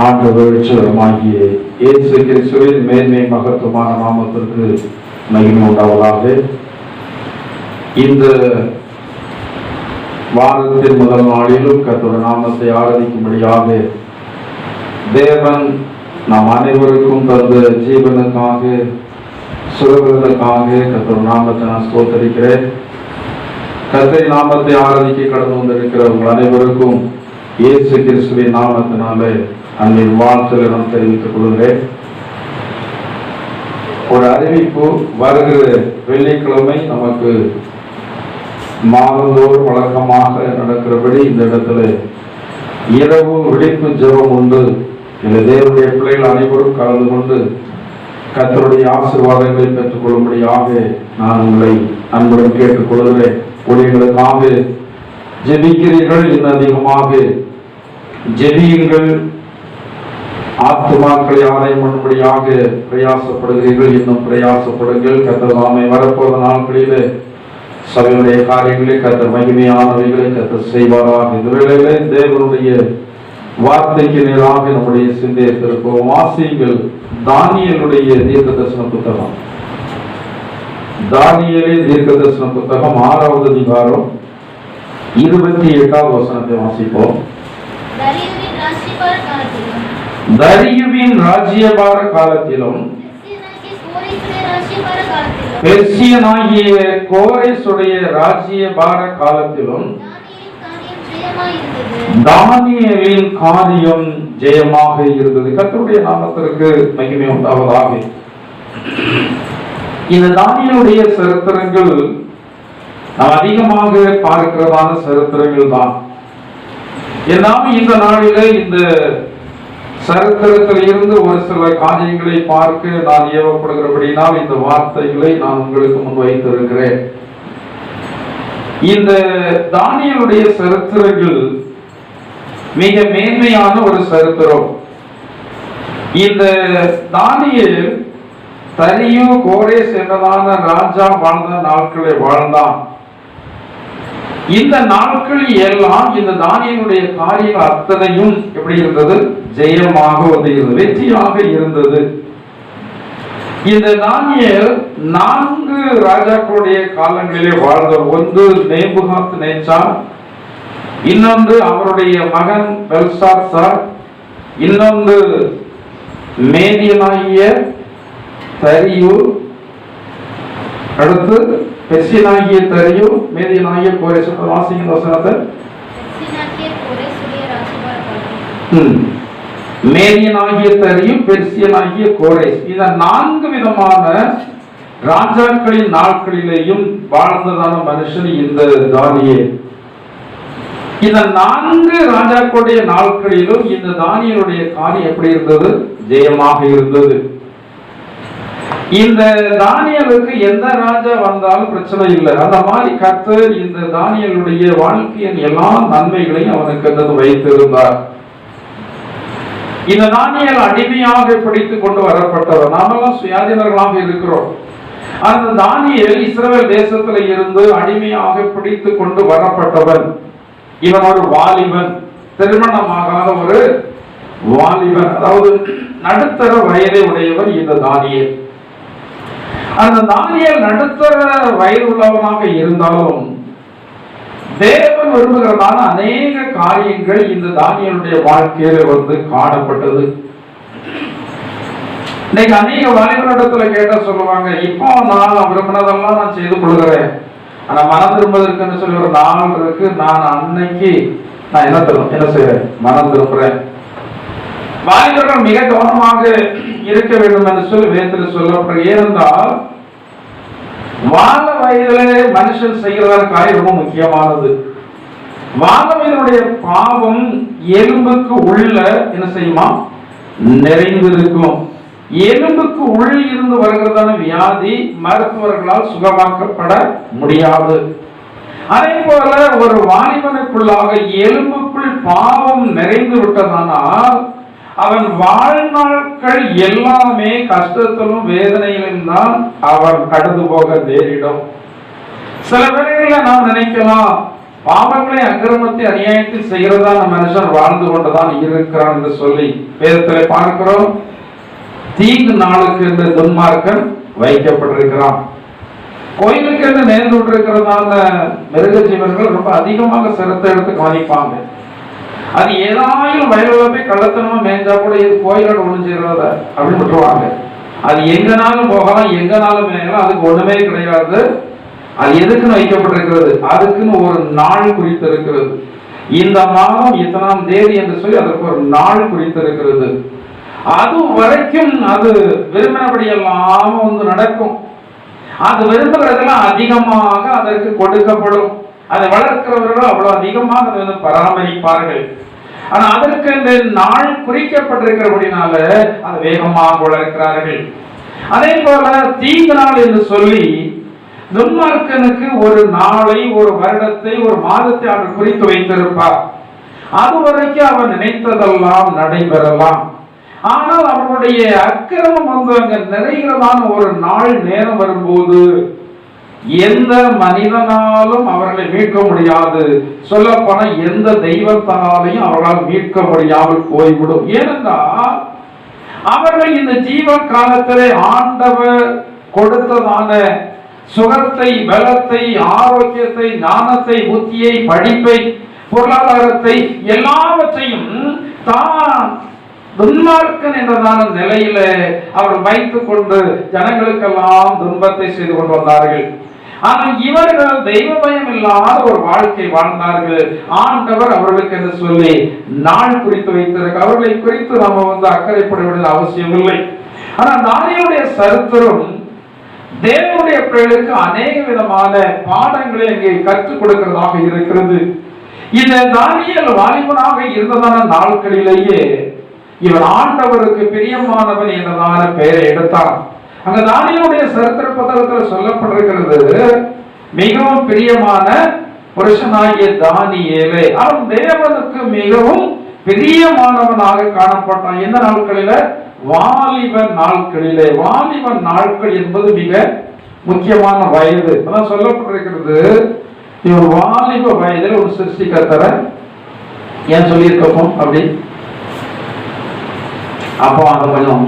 ஆண்டவர் ஆகிய இயேசு கிறிஸ்துவின் மேன்மை மகத்துவமான நாமத்திற்கு மகிமை உண்டாவதாக. இந்த வாரத்தின் முதல் நாளிலும் கர்த்தருடைய நாமத்தை ஆராதிக்கும்படியாக தேவன் நாம் அனைவருக்கும் தந்த ஜீவனுக்காக சுகங்களுக்காக கர்த்தருடைய நாமத்தை நான் ஸ்தோத்தரிக்கிறேன். கர்த்தரின் நாமத்தை ஆராதிக்க கடந்து வந்திருக்கிற உங்கள் அனைவருக்கும் இயேசு கிறிஸ்துவின் நாமத்தினாலே அன்பின் வாழ்த்துக்களை நான் தெரிவித்துக் கொள்கிறேன். ஒரு அறிவிப்பு, வருகிற வெள்ளிக்கிழமை நமக்கு மாதந்தோறும் வழக்கமாக நடக்கிறபடி இந்த இடத்துல இரவு விழிப்பு ஜெபம் உண்டு. இந்த தேவனுடைய பிள்ளைகள் அனைவரும் கலந்து கொண்டு கர்த்தருடைய ஆசீர்வாதங்களை பெற்றுக் கொள்ளும்படியாக நான் உங்களை அன்புடன் கேட்டுக்கொள்கிறேன். ஊழியர்களுக்காக ஜெபிக்கிறீர்கள், இன்னும் அதிகமாக ஜெபியுங்கள். ஆத்துமாக்களை ஆதாயம் பண்ணும்படியாக பிரயாசப்படுகிறீர்கள், இன்னும் பிரயாசப்படுங்கள். கர்த்தர் தாமே வரப்போகிற நாட்களிலே சபையுடைய காரியங்களை கர்த்தர் மகிமையானவைகளை கர்த்தர் செய்வாராக. இந்த வேளையிலே தேவனுடைய வார்த்தைக்கு நேராக நம்முடைய சிந்தையை திருப்பவும். வாசியுங்கள் தானியேலுடைய தீர்க்கதரிசன புத்தகம். தானியேலே தீர்க்கதரிசன புத்தகம் 6வது அதிகாரம் 28வது வசனத்தை வாசிப்போம். தரியுவின் ராஜ்யபார காலத்திலும் பெர்சியனாகிய கோரேசுடைய ராஜ்யபார காலத்திலும் தானியேலின் காரியம் ஜெயமாக இருந்தது. கர்த்தருடைய நாமத்திற்கு மகிமை உண்டாவதாக. இந்த தானியேலுடைய சரித்திரங்கள் நாம் அதிகமாக பார்க்கிறதான சரித்திரங்கள் தான். எல்லாம் இந்த நாளிலே இந்த சரித்திரத்தில் இருந்து ஒரு சில காரியங்களை பார்க்க நான் ஏவப்படுகிறபடினால் இந்த வார்த்தைகளை நான் உங்களுக்கு முன் வைத்திருக்கிறேன். இந்த தானியேலுடைய சரித்திரங்கள் மிக மேன்மையான ஒரு சரித்திரம். இந்த தானியேல் தரியு கோரேஸ் என்பதான ராஜா வாழ்ந்த நாட்களை வாழ்ந்தான். இந்த நாட்கள் எல்லாம் இந்த தானியேலுடைய காரியம் அத்தனையும் எப்படி இருந்தது? ஜெயமாக இருந்தது, வெற்றியாக இருந்தது. இந்த தானியேல் 4 ராஜாக்களுடைய காலங்களிலே வாழ்ந்தவர். ஒன்று நேபுகாத் நேச்சார், இன்னொன்று அவருடைய மகன் பெல்சாத்சார், இன்னொன்று மேதியனாகிய தரியு, அடுத்து பெர்சியனாகிய தரியு, மேதியனாகிய கோரேஸ். வாசிங்க வசனத்தை. மேதியனாகிய தரியு, பெர்சியனாகிய கோரேஸ். இந்த 4 விதமான ராஜாக்களின் நாட்களிலேயும் வாழ்ந்ததான மனுஷன் இந்த தானியேல். இந்த 4 ராஜாக்களுடைய நாட்களிலும் இந்த தானியேலுடைய காரியம் எப்படி இருந்தது? ஜெயமாக இருந்தது. இந்த தானியேலுக்கு எந்த ராஜா வந்தாலும் பிரச்சனை இல்லை. அந்த மாதிரி கர்த்தர் இந்த தானியேலுடைய வாழ்க்கையின் எல்லா நன்மைகளையும் அவனுக்கு வைத்திருந்தார். இந்த தானியேல் அடிமையாக பிடித்துக் கொண்டு வரப்பட்டவர். நாமெல்லாம் சுயாதீனர்களாக இருக்கிறோம். அந்த தானியேல் இஸ்ரவேல் தேசத்துல இருந்து அடிமையாக பிடித்துக் கொண்டு வரப்பட்டவன். இவன் ஒரு வாலிபன், திருமணமாகாத ஒரு வாலிபன், அதாவது நடுத்தர வயதை உடையவர் இந்த தானியேல். அந்த தானியேல் நடுத்தர வயது உள்ளவனாக இருந்தாலும் தேவன் விரும்புகிறதான அநேக காரியங்கள் இந்த தானியேலுடைய வாழ்க்கையில காணப்பட்டது. இன்னைக்கு அநேக வாலிபரிடத்துல கேட்ட சொல்லுவாங்க, இப்போ நான் விரும்பினதெல்லாம் நான் செய்து கொள்கிறேன், ஆனா மனம் திரும்புவதற்குன்னு சொல்லி ஒரு நாள் இருக்கு, நான் அன்னைக்கு நான் என்ன செய்யறேன்? மனம் திரும்புறேன். வாலிபர்கள் மிக கவனமாக இருக்க வேண்டும் என்று சொல்லி வேதத்தில் சொல்லப்படுகிறது. ஏனென்றால் வாழ வயதிலே மனுஷன் செய்கிறதான காரியம் ரொம்ப முக்கியமானது. வாழ வயதுடைய பாவம் எலும்புக்கு உள்ள என்ன செய்யுமா? நிறைந்திருக்கும். எலும்புக்கு உள் இருந்து வருகிறதான வியாதி மருத்துவர்களால் சுகமாக்கப்பட முடியாது. அதே போல ஒரு வாலிபனுக்குள்ளாக எலும்புக்குள் பாவம் நிறைந்து விட்டதானால் அவன் வாழ்நாட்கள் எல்லாமே கஷ்டத்திலும் வேதனையிலும் தான் அவன் கடந்து போக நேரிடும். சில வேளைகளில் நாம் நினைக்கலாம், பாவங்களை அக்கிரமத்தை அநியாயத்தை செய்கிறதா அந்த மனுஷன் வாழ்ந்து கொண்டுதான் இருக்கிறான் என்று சொல்லி வேதத்திலே பார்க்கிறோம். தீங்கு நாளுக்கு என்று துன்மார்க்கன் வைக்கப்பட்டிருக்கிறான். கோயிலுக்கு என்று நேர்ந்து கொண்டிருக்கிறதான மிருக ஜீவன்கள் ரொம்ப அதிகமாக சிரத்தை எடுத்து கவனிப்பாங்க. அது ஏதாயும் வயலுல போய் கள்ளத்தனமா மேய்ஞ்சா கூட இது கோயிலோட ஒழிஞ்சிடுறத அப்படின்னு விட்டுருவாங்க. அது எங்கனாலும் போகலாம், எங்கனாலும் மேயலாம், அதுக்கு ஒண்ணுமே கிடையாது. அது எதுக்குன்னு வைக்கப்பட்டிருக்கிறது? அதுக்குன்னு ஒரு நாள் குறித்து இருக்கிறது. இந்த மாதம் இத்தனாம் தேதி என்று சொல்லி அதற்கு ஒரு நாள் குறித்து இருக்கிறது. அது வரைக்கும் அது விரும்பினபடியெல்லாம் நடக்கும். அது விரும்புகிறதெல்லாம் அதிகமாக அதற்கு கொடுக்கப்படும். அதை வளர்க்கிறவர்கள் அவ்வளவு அதிகமாக அதை பராமரிப்பார்கள். ஆனா அதற்கு இந்த நாள் குறிக்கப்பட்டிருக்கிறபடினால அதை வேகமாக வளர்க்கிறார்கள். அதே போல தீங்கு நாள் என்று சொல்லி துன்மார்க்கனுக்கு ஒரு நாளை, ஒரு வருடத்தை, ஒரு மாதத்தை அவர் குறித்து வைத்திருப்பார். அதுவரைக்கும் அவர் நினைத்ததெல்லாம் நடைபெறலாம். ஆனால் அவருடைய அக்கிரமம் அங்க நிறைகிறதான ஒரு நாள் நேரம் வரும்போது எந்த மனிதனாலும் அவர்களை மீட்க முடியாது. சொல்லப்போன எந்த தெய்வத்தாலையும் அவர்களால் மீட்க முடியாமல் போய்விடும். ஏனென்றால் அவர்கள் இந்த ஜீவ காலத்திலே ஆண்டவர் கொடுத்ததான சுகத்தை, பலத்தை, ஆரோக்கியத்தை, ஞானத்தை, புத்தியை, படிப்பை, பொருளாதாரத்தை எல்லாவற்றையும் தான் துன்மார்க்கன் என்றதான நிலையில அவர் வைத்துக் கொண்டு ஜனங்களுக்கெல்லாம் துன்பத்தை செய்து கொண்டு வந்தார்கள். ஆனால் இவர்கள் தெய்வ பயம் இல்லாத ஒரு வாழ்க்கை வாழ்ந்தார்கள். ஆண்டவர் அவர்களுக்கு என்று சொல்லி நாள் குறித்து வைத்திருக்க அவர்களை குறித்து நம்ம அக்கறைப்பட வேண்டிய அவசியம் இல்லை. ஆனால் தானியேலுடைய சரித்திரம் தேவனுடைய பிள்ளைகளுக்கு அநேக விதமான பாடங்களை அங்கே கற்றுக் கொடுக்கிறதாக இருக்கிறது. இந்த தானியேல் வாலிபனாக இருந்ததான நாட்களிலேயே இவன் ஆண்டவருக்கு பிரியமானவன் என்றதான பெயரை எடுத்தான். அங்க தானியேலுடைய சரித்திர புத்தகத்தில் சொல்லப்பட்டிருக்கிறது, மிகவும் பிரியமான புருஷனாகிய தானியேலே அவன் தேவனுக்கு மிகவும் பிரியமானவனாக காணப்பட்டான். எந்த நாட்களில? வாலிப நாட்களிலே. வாலிப நாட்கள் என்பது மிக முக்கியமான வயது. அதான் சொல்லப்பட்டிருக்கிறது, இவர் வாலிப வயதில் ஒரு சிருஷ்டிகர்த்தரை ஏன் சொல்லியிருக்கப்போம் அப்படி. அப்போ அந்த கொஞ்சம்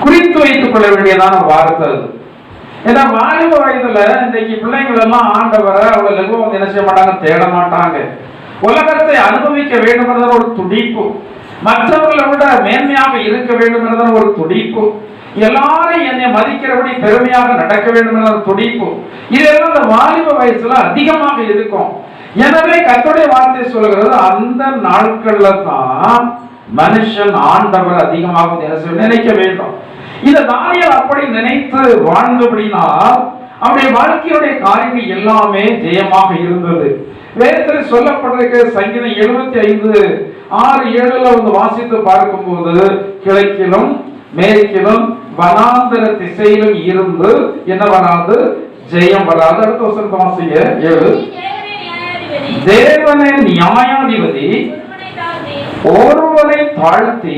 குறித்து வைத்துக் கொள்ள வேண்டியதான வார்த்தை அது. ஏன்னா வாலிப வயதுல இன்றைக்கு பிள்ளைங்கள் எல்லாம் ஆண்டவரை அவ்வளவு லெகுவா என்ன செய்ய மாட்டாங்க, தேட மாட்டாங்க. உலகத்தை அனுபவிக்க வேண்டும் என்ற ஒரு துடிப்பு, மற்றவர்களை விட மேன்மையாக இருக்க வேண்டும் என்ற ஒரு துடிப்பு, எல்லாரும் என்னை மதிக்கிறபடி பெருமையாக நடக்க வேண்டும் என்ற துடிப்பு, இதெல்லாம் இந்த வாலிப வயசுல அதிகமாக இருக்கும். எனவே கர்த்தருடைய வார்த்தை சொல்கிறது, அந்த நாட்கள்ல தான் மனுஷன் ஆண்டவர் அதிகமாக நினைக்க வேண்டும். இந்த தானியேல் அப்படி நினைத்து வாழ்ந்தபடினால் அவருடைய வாழ்க்கையுடைய காரியங்கள் எல்லாமே ஜெயமாக இருந்தது. வேதத்தில் சொல்லப்பட்டிருக்கிற சங்கீதம் 75:6-7 வாசித்து பார்க்கும்போது, கிழக்கிலும் மேற்கிலும் வனாந்தர திசையிலும் இருந்து என்ன வராது, ஜெயம் வராது. அடுத்த வசனத்தை வாசிங்க. 7 தேவனே நியாயாதிபதி ஒருவனை தாழ்த்தி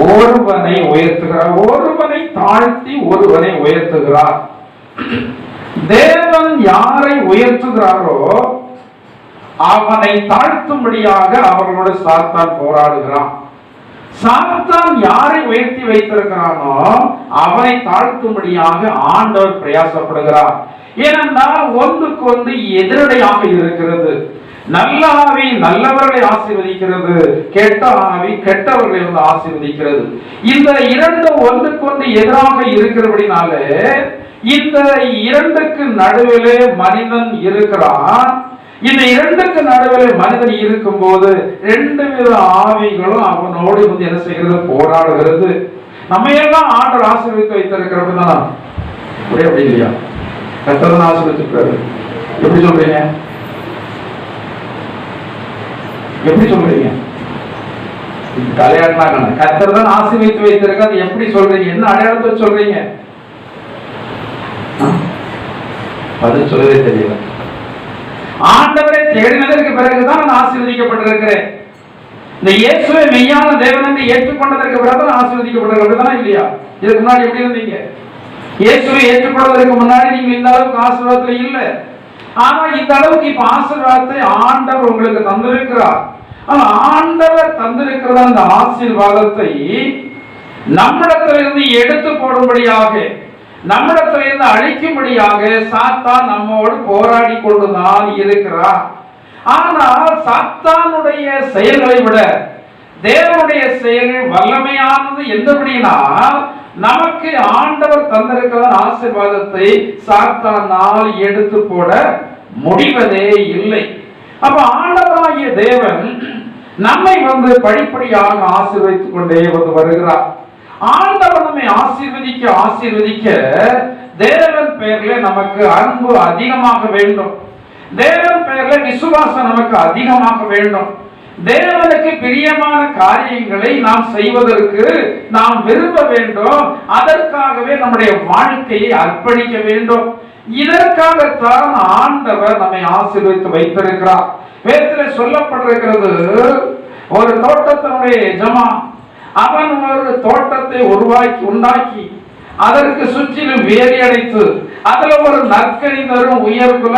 ஒருவனை உயர்த்துகிறார். ஒருவனை தாழ்த்தி ஒருவனை உயர்த்துகிறார். தேவன் யாரை உயர்த்துகிறாரோ அவனை தாழ்த்தும்படியாக அவர்களோடு சாத்தான் போராடுகிறான். சாத்தான் யாரை உயர்த்தி வைத்திருக்கிறானோ அவனை தாழ்த்தும்படியாக ஆண்டவர் பிரயாசப்படுகிறார். ஏனென்றால் ஒன்றுக்கு ஒன்று எதிரடையாக இருக்கிறது. நல்ல ஆவி நல்லவர்களை ஆசீர்வதிக்கிறது, கெட்ட ஆவி கெட்டவர்களை ஆசீர்வதிக்கிறது. இந்த இரண்டு ஒன்றுக்கொண்டு எதிராக இருக்கிறபடினாலே இந்த இரண்டுக்கு நடுவிலே மனிதன் இருக்கிறான். இந்த இரண்டுக்கு நடுவிலே மனிதன் இருக்கும் போது ரெண்டு வித ஆவிகளும் அவனோடு என்ன செய்கிறது, போராடுகிறது. நம்ம எல்லாம் ஆண்டவர் ஆசீர்வதித்து வைத்திருக்கிறப்பதான் அப்படி இல்லையா? கர்த்தர் ஆசீர்வதிச்சிருக்காரு. எப்படி சொல்றீங்க? எப்படி சொல்றீங்க? தலையாட்டினாங்க. கர்த்தர் தான் ஆசீர்வதித்து வைத்திருக்க, அது எப்படி சொல்றீங்க? என்ன அடையாளத்தை சொல்றீங்க? பதில் சொல்லவே தெரியல. ஆண்டவரை தேடினதற்கு பிறகுதான் நான் ஆசீர்வதிக்கப்பட்டிருக்கிறேன். இந்த இயேசுவை மெய்யான தேவன் என்று ஏற்றுக்கொண்டதற்கு பிறகுதான் ஆசீர்வதிக்கப்பட்டிருக்கிறதா இல்லையா? இதுக்கு முன்னாடி எப்படி இருந்தீங்க? இயேசுவை ஏற்றுக்கொள்வதற்கு முன்னாடி நீங்க இந்த அளவுக்கு ஆசீர்வாதத்துல இல்லை. ஆனா இந்த அளவுக்கு இப்ப ஆசீர்வாதத்தை ஆண்டவர் உங்களுக்கு தந்திருக்கிறார். ஆனா ஆண்டவர் தந்திருக்கிற அந்த ஆசீர்வாதத்தை நம்மிடத்திலிருந்து எடுத்து போடும்படியாக, நம்மிடத்திலிருந்து அழிக்கும்படியாக சாத்தான் நம்மோடு போராடி கொண்டுதான் இருக்கிறார். ஆனால் சாத்தானுடைய செயல்களை விட தேவனுடைய செயல்கள் வல்லமையானது என்றபடினா நமக்கு ஆண்டவர் தந்திருக்கிற ஆசீர்வாதத்தை சாத்தானால் எடுத்து போட முடிவதே இல்லை. அப்ப ஆண்டவராகிய தேவன் நம்மை படிப்படியாக ஆசீர்வதித்துக் கொண்டே வருகிறார். ஆண்டவர் நம்மை ஆசீர்வதிக்க தேவன் பெயர்ல நமக்கு அன்பு அதிகமாக வேண்டும். தேவன் பெயர்ல விசுவாசம் நமக்கு அதிகமாக வேண்டும். தேவனுக்கு பிரியமான காரியங்களை நாம் செய்வதற்கு நாம் விரும்ப வேண்டும். அதற்காகவே நம்முடைய வாழ்க்கையை அர்ப்பணிக்க வேண்டும். இதற்காகத்தான் ஆண்டவர் நம்மை ஆசீர்வதித்து வைத்திருக்கிறார். வேதத்தில் சொல்லப்பட்டிருக்கிறது, ஒரு தோட்டத்தினுடைய எஜமான் அவன் ஒரு தோட்டத்தை உண்டாக்கி அதற்கு சுற்றிலும் வேலி அடைத்து அதுல ஒரு நற்கனி தரும் உயர்குல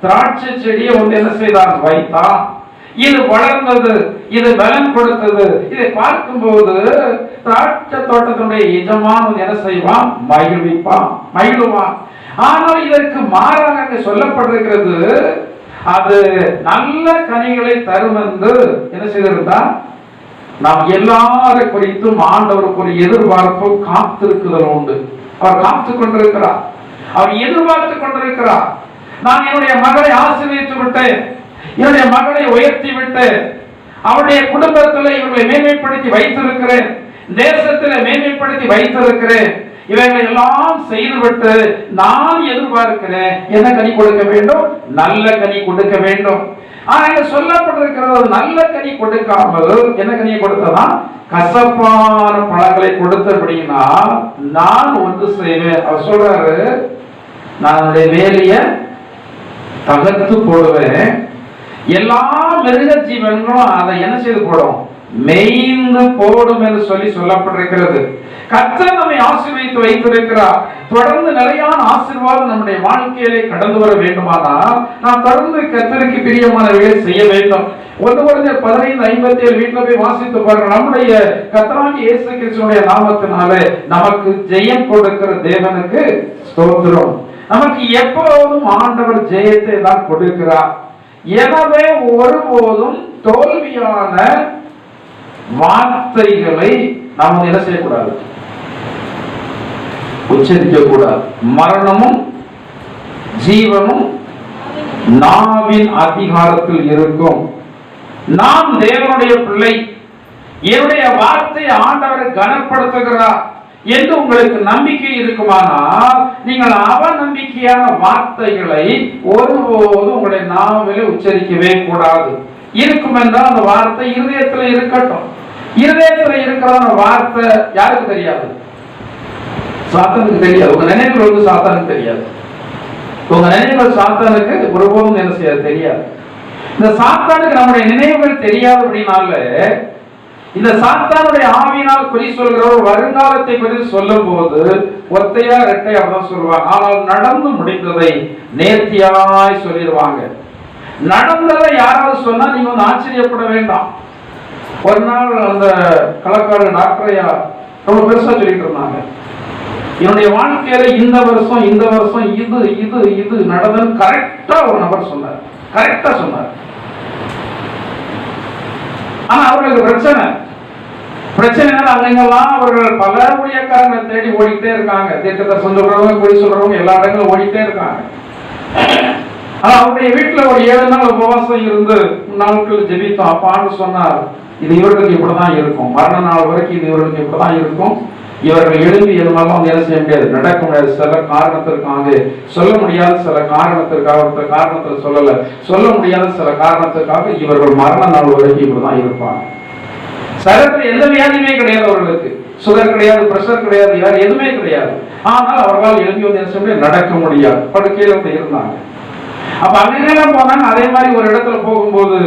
திராட்சை செடியை என்ன செய்தான், வைத்தான். இது வளர்ந்தது, இது பலன் கொடுத்தது. இதை பார்க்கும்போது திராட்சை தோட்டத்தினுடைய எஜமான் என்ன செய்வான், மகிழ்வான். ஆனால் இதற்கு மாறாக சொல்லப்பட்டிருக்கிறது, அது நல்ல கனிகளை தரும் என்று என்ன செய்திருந்தார். நாம் எல்லாரும் குறித்தும் ஆண்டவருக்கு ஒரு எதிர்பார்ப்பு காத்திருக்குதல் உண்டு. அவர் காத்து கொண்டிருக்கிறார், அவர் எதிர்பார்த்து கொண்டிருக்கிறார். நான் என்னுடைய மகளை ஆசீர்வதித்து விட்டேன், என்னுடைய மகளை உயர்த்தி விட்டு அவருடைய குடும்பத்தில் இவர்களை மேன்மைப்படுத்தி வைத்திருக்கிறேன், தேசத்தில் மேன்மைப்படுத்தி வைத்திருக்கிறேன். இவைகளை எல்லாம் செய்துவிட்டு நான் எதிர்பார்க்கிறேன், என்ன கனி கொடுக்க வேண்டும், நல்ல கனி கொடுக்க வேண்டும். ஆனா சொல்லப்பட்டிருக்கிறது, நல்ல கனி கொடுக்காமல் என்ன கனியை கொடுத்ததா, கசப்பான பழங்களை கொடுத்தபடினா நான் ஒன்று செய்வேன். அவர் சொல்றாரு, நான் வேலைய தகர்த்து போடுவேன், எல்லா மிருக ஜீவன்களும் அதை என்ன செய்து போடும், மெய்ந்து போடும் என்று சொல்லப்பட்டிருக்கிறது. கர்த்தர் நம்மை ஆசீர்வதித்து வைத்திருக்கிறார். தொடர்ந்து நிலையான ஆசீர்வாதம் நம்முடைய வாழ்க்கையிலே கடந்து வர வேண்டுமானால் நாம் தொடர்ந்து கர்த்தருக்கு பிரியமானவைகளை செய்ய வேண்டும். 1 கொரிந்தியர் 15:57 வீட்டில் போய் வாசித்து பாருங்கள். நம்முடைய கர்த்தராகிய இயேசு கிறிஸ்துவினுடைய நாமத்தினாலே நமக்கு ஜெயம் கொடுக்கிற தேவனுக்கு ஸ்தோத்திரம். நமக்கு எப்போதும் ஆண்டவர் ஜெயத்தை தான் கொடுக்கிறார். எனவே ஒருபோதும் தோல்வியான வார்த்தைகளை நாம் என்ன செய்யக்கூடாது, உச்சரிக்க கூடாது. மரணமும் ஜீவனும் நாவின் அதிகாரத்தில் இருக்கும். நாம் தேவனுடைய பிள்ளை, என்னுடைய வார்த்தை ஆண்டவரை கனப்படுத்துகிறார் என்று உங்களுக்கு நம்பிக்கை இருக்குமானால் நீங்கள் அவநம்பிக்கையான வார்த்தைகளை ஒருபோதும் உங்களுடைய நாவிலே உச்சரிக்கவே கூடாது. இருக்கும் என்றால் அந்த வார்த்தை இருதயத்தில் இருக்கட்டும். இருதயத்தில் இருக்கிற வார்த்தை யாருக்கு தெரியாது, சாத்தானுக்கு தெரியாது. உங்க நினைவுகள் சாத்தானுக்கு தெரியாது. உங்க நினைவுகள் சாத்தானுக்கு ஒருபோதும் என்ன செய்ய தெரியாது. இந்த சாத்தானுக்கு நம்முடைய நினைவுகள் தெரியாது. அப்படின்னால இந்த சாத்தானுடைய ஆவியினால் குறி சொல்கிறவர் வருங்காலத்தை குறித்து சொல்லும் போது ஒத்தையா இரட்டை அப்படிதான் சொல்லுவாங்க. ஆனால் நடந்து முடிந்ததை நேர்த்தியாய் சொல்லிடுவாங்க. நடந்ததை யாராவது சொன்னா நீங்க ஆச்சரியப்பட வேண்டாம். ஒரு நாள் அந்த கலக்காடு டாக்டரையா ரொம்ப பெருசா சொல்லிட்டு இருந்தாங்க, என்னுடைய வாழ்க்கையில இந்த வருஷம் இது இது இது நடந்தது கரெக்டா ஒரு நபர் சொன்னார், கரெக்டா சொன்னார். ஆனா அவர்களுக்கு பிரச்சனை அங்கெல்லாம் அவர்கள் பல ஊழியக்காரங்களை தேடி ஓடிக்கிட்டே இருக்காங்க. தீர்க்கத்தை சொல்றவங்க, குறி சொல்றவங்க எல்லா இடங்களும் ஓடிட்டே இருக்காங்க. ஆனா அவருடைய வீட்டுல ஒரு 7 நாள் உபவாசம் இருந்து நாட்கள் ஜெபித்தோம். அப்பான்னு சொன்னார், இது இவர்களுக்கு இப்படிதான் இருக்கும், மரண நாள் வரைக்கும் இது இவர்களுக்கு இப்படிதான் இருக்கும். இவர்கள் எழுப்பி எதுனாலும் என்ன செய்ய முடியாது, நடக்க முடியாது. சில காரணத்திற்காக சொல்ல முடியாத, சில காரணத்திற்காக, ஒருத்தர் காரணத்தில் சொல்ல முடியாத சில காரணத்திற்காக இவர்கள் மரண நாள் வரைக்கும் இப்படிதான் இருப்பாங்க. சரீரத்தில் எந்த வியாதியுமே கிடையாது, அவர்களுக்கு சுகர் கிடையாது, பிரஷர் கிடையாது, வேற எதுவுமே கிடையாது. ஆனால் அவர்களால் எழுப்பி என்ன செய்ய முடியாது, நடக்க முடியாது, படுக்கையில இருந்தாங்க. அப்ப அங்கெல்லாம் போனாங்க. அதே மாதிரி ஒரு இடத்துல போகும்போது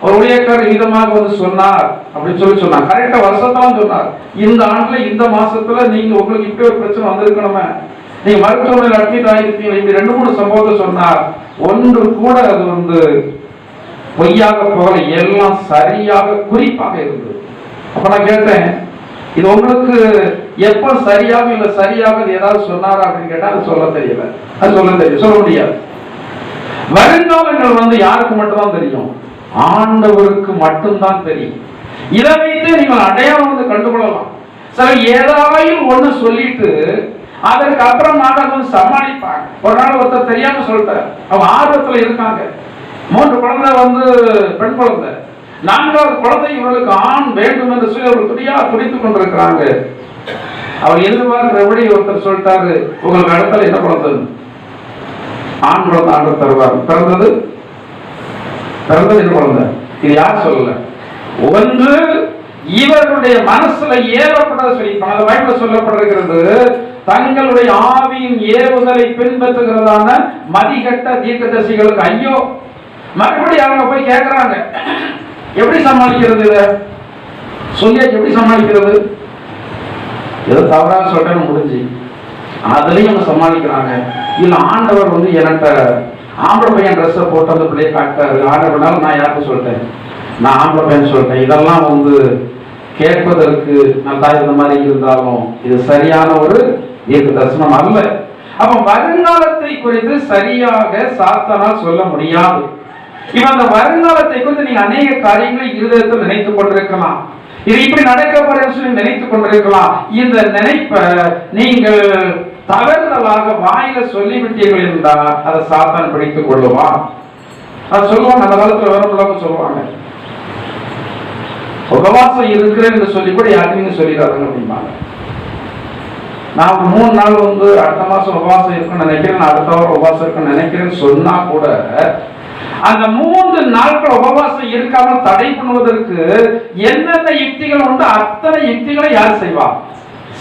ஒரு ஊழியக்காரர் விதமாக சொன்னார் அப்படின்னு சொன்னார். கரெக்டா வருஷத்தான் சொன்னார், இந்த ஆண்டுல இந்த மாசத்துல நீங்க உங்களுக்கு இப்படி ஒரு பிரச்சனை வந்திருக்கணுமே, நீங்க மருத்துவமனையில் அட்மிட் ஆகிருப்பீங்க, இப்படி 2-3 சம்பவத்தை சொன்னார். ஒன்று கூட அது பொய்யாக போகல, எல்லாம் சரியாக குறிப்பாக இருந்தது. அப்ப நான் கேட்டேன், இது உங்களுக்கு எப்ப சரியாக இல்ல சரியாக ஏதாவது சொன்னாரா அப்படின்னு கேட்டா அது சொல்ல தெரியல. அது சொல்ல முடியாது. வருங்காலங்கள் யாருக்கு மட்டும்தான் தெரியும்? ஆண்டவருக்கு மட்டும்தான் தெரியும். இதை வைத்து நீங்கள் அடையாளம் கண்டுகொள்ளலாம். சில ஏதாவது ஒண்ணு சொல்லிட்டு அதற்கு அப்புறமாக சமாளிப்பாங்க. ஒரு நாள் ஒருத்தர் தெரியாம சொல்லிட்டார், அவங்க ஆர்வத்துல இருக்காங்க. 3 குழந்தை பெண் குழந்தை, 4வது குழந்தை இவர்களுக்கு ஆண் வேண்டும் என்று சொல்லி அவர் துடித்துக் கொண்டிருக்கிறாங்க. அவர் எதிர்பார்க்கிறபடி ஒருத்தர் சொல்லிட்டாரு, உங்களுக்கு அடுத்த என்ன குழந்தை? ஆண் குழந்தை ஆண்டு தருவார். பிறந்தது என்ன குழந்தை? இது யார் சொல்லல. ஒன்று இவர்களுடைய மனசுல ஏவப்பட்டதை சொல்லி பைபிள்ல சொல்லப்பட்டிருக்கிறது, தங்களுடைய ஆவியின் ஏவுதலை பின்பற்றுகிறதான மதிகட்ட தீர்க்கதரிசிகளுக்கு ஐயோ. மறுபடியும் அவங்க போய் கேட்கிறாங்க, எப்படி சமாளிக்கிறது? இத சொல்லியா எப்படி சமாளிக்கிறது? ஏதோ தவறாக சொல்றேன்னு முடிஞ்சு அதுலயும் அவங்க சமாளிக்கிறாங்க. இல்ல ஆண்டவர் என்கிட்ட ஆம்பளை பையன் ட்ரெஸ்ஸை போட்டு அந்த பிள்ளையை காட்டாரு, ஆண்டவர்னால நான் யாருக்கு சொல்லிட்டேன், நான் ஆம்பளை பையன் சொல்லிட்டேன். இதெல்லாம் கேட்பதற்கு நல்லா இந்த மாதிரி இருந்தாலும் இது சரியான ஒரு தீர்க்க தரிசனம் அல்ல. அப்ப வருங்காலத்தை குறித்து சரியாக சாத்தானால் சொல்ல முடியாது. இப்ப அந்த வருங்காலத்தை குறித்து நீங்க அநேக காரியங்களை இருதயத்தில் நினைத்துக் கொண்டிருக்கலாம். இது இப்படி நடக்க போறேன்னு சொல்லி நினைத்துக் கொண்டிருக்கலாம். இந்த நினைப்ப நீங்கள் தவறுதலாக வாயில சொல்லிவிட்டீர்கள் என்றால் அதை சாத்தான் பிடித்துக் கொள்ளுவான். அது சொல்லுவாங்க, அந்த காலத்துல வேற சொல்லுவாங்க, உபவாசம் இருக்கிறேன் என்று சொல்லி கூட யாருமே சொல்லிடாதுங்க அப்படிம்பாங்க. நான் 3 நாள் அடுத்த மாசம் உபவாசம் இருக்குன்னு நினைக்கிறேன், அடுத்த வாரம் உபவாசம் இருக்குன்னு நினைக்கிறேன்னு சொன்னா கூட அந்த 3 நாட்கள் உபவாசம் இருக்காமல் தடை பண்ணுவதற்கு என்னென்ன யுக்திகள் உண்டு அத்தனை யுக்திகளை யார் செய்வா?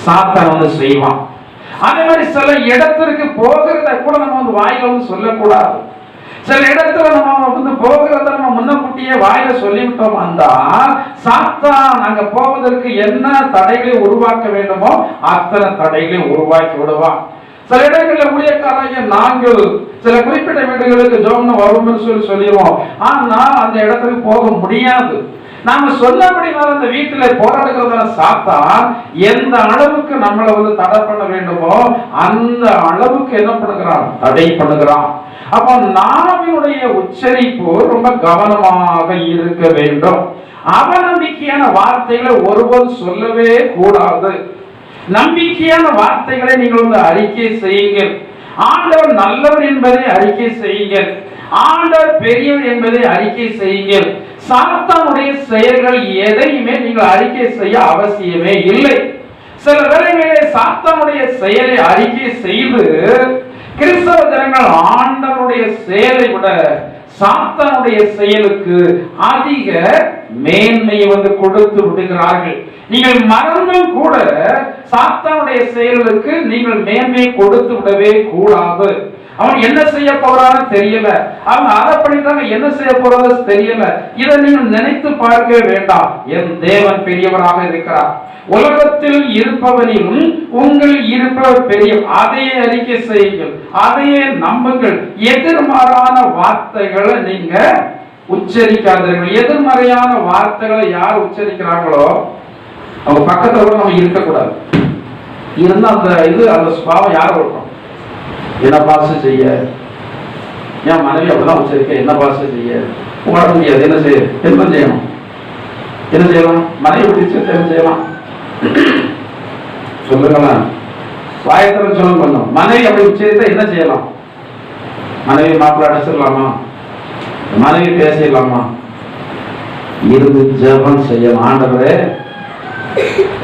சாத்தான் செய்வான். அதே மாதிரி சில இடத்திற்கு போகிறத கூட நம்ம வாயில சொல்லக்கூடாது. சில இடத்துல நம்ம போகிறத நம்ம முன்னக்கூட்டியே வாயில சொல்லிவிட்டோம் வந்தா சாத்தான் அங்க போவதற்கு என்ன தடைகளை உருவாக்க வேண்டுமோ அத்தனை தடைகளை உருவாக்கி விடுவான். சில இடங்களில் ஊழியக்காரங்க நாங்கள் சில குறிப்பிட்ட வீடுகளுக்கு ஜோம்னு வரும்னு சொல்லிடுவோம். ஆனா அந்த இடத்துக்கு போக முடியாது. நாம சொன்னபடினால அந்த வீட்டுல போராடுகிறதான சாத்தான் எந்த அளவுக்கு நம்மளை தடை பண்ண வேண்டுமோ அந்த அளவுக்கு என்ன பண்ணுகிறான்? தடை பண்ணுகிறான். அப்ப நாவினுடைய உச்சரிப்பு ரொம்ப கவனமாக இருக்க வேண்டும். அவநம்பிக்கையான வார்த்தைகளை ஒருவர் சொல்லவே கூடாது. நம்பிக்கையான வார்த்தைகளை நீங்கள் அறிக்கை செய்யுங்கள். ஆண்டவர் நல்லவர் என்பதை அறிக்கை செய்யுங்கள். ஆண்டவர் பெரியவர் என்பதை அறிக்கை செய்யுங்கள். சாத்தானுடைய செயல்கள் எதையுமே நீங்கள் அறிக்கை செய்ய அவசியமே இல்லை. சில வேளைகளிலே சாத்தானுடைய செயலை அறிக்கை செய்து கிறிஸ்தவ ஜனங்கள் ஆண்டவருடைய செயலை விட சாத்தானுடைய செயலுக்கு அதிக மேன்மையை கொடுத்து விடுகிறார்கள். நீங்கள் மறந்தும் கூட சாத்தானுடைய செயலுக்கு நீங்கள் மேன்மையை கொடுத்து விடவே கூடாது. அவன் என்ன செய்ய போறான்னு தெரியல, அவங்க அதை பண்ணிட்டாங்க, என்ன செய்ய போறது தெரியல. இதை நீங்கள் நினைத்து பார்க்க வேண்டாம். என் தேவன் பெரியவராக இருக்கிறார். உலகத்தில் இருப்பவனிலும் உங்கள் இருப்பவர் பெரிய. அதையே அறிக்கை செய்யுங்கள், அதையே நம்புங்கள். எதிர்மாறான வார்த்தைகளை நீங்க உச்சரிக்காதீர்கள். எதிர்மறையான வார்த்தைகளை யார் உச்சரிக்கிறாங்களோ அவங்க பக்கத்துல கூட நம்ம இருக்கக்கூடாது. இருந்தா அந்த சுபாவம் யார் இருக்கும்? என்ன பாச செய்ய, என் மனைவி அப்படிதான் உச்சரிக்க, என்ன பாச செய்ய உட முடியாது. என்ன செய்யணும்? என்ன செய்யலாம்? மனைவி பிடிச்சு என்ன செய்யலாம்? சொல்லுங்களேன், வாயத்திரம் சொல்ல பண்ணும். மனைவி அப்படி உச்சரித்தா என்ன செய்யலாம்? மனைவி மாப்பிள்ளை அடிச்சிடலாமா? மனைவி பேசிடலாமா? இருந்து ஜெபம் செய்யலாம். ஆண்டவரே,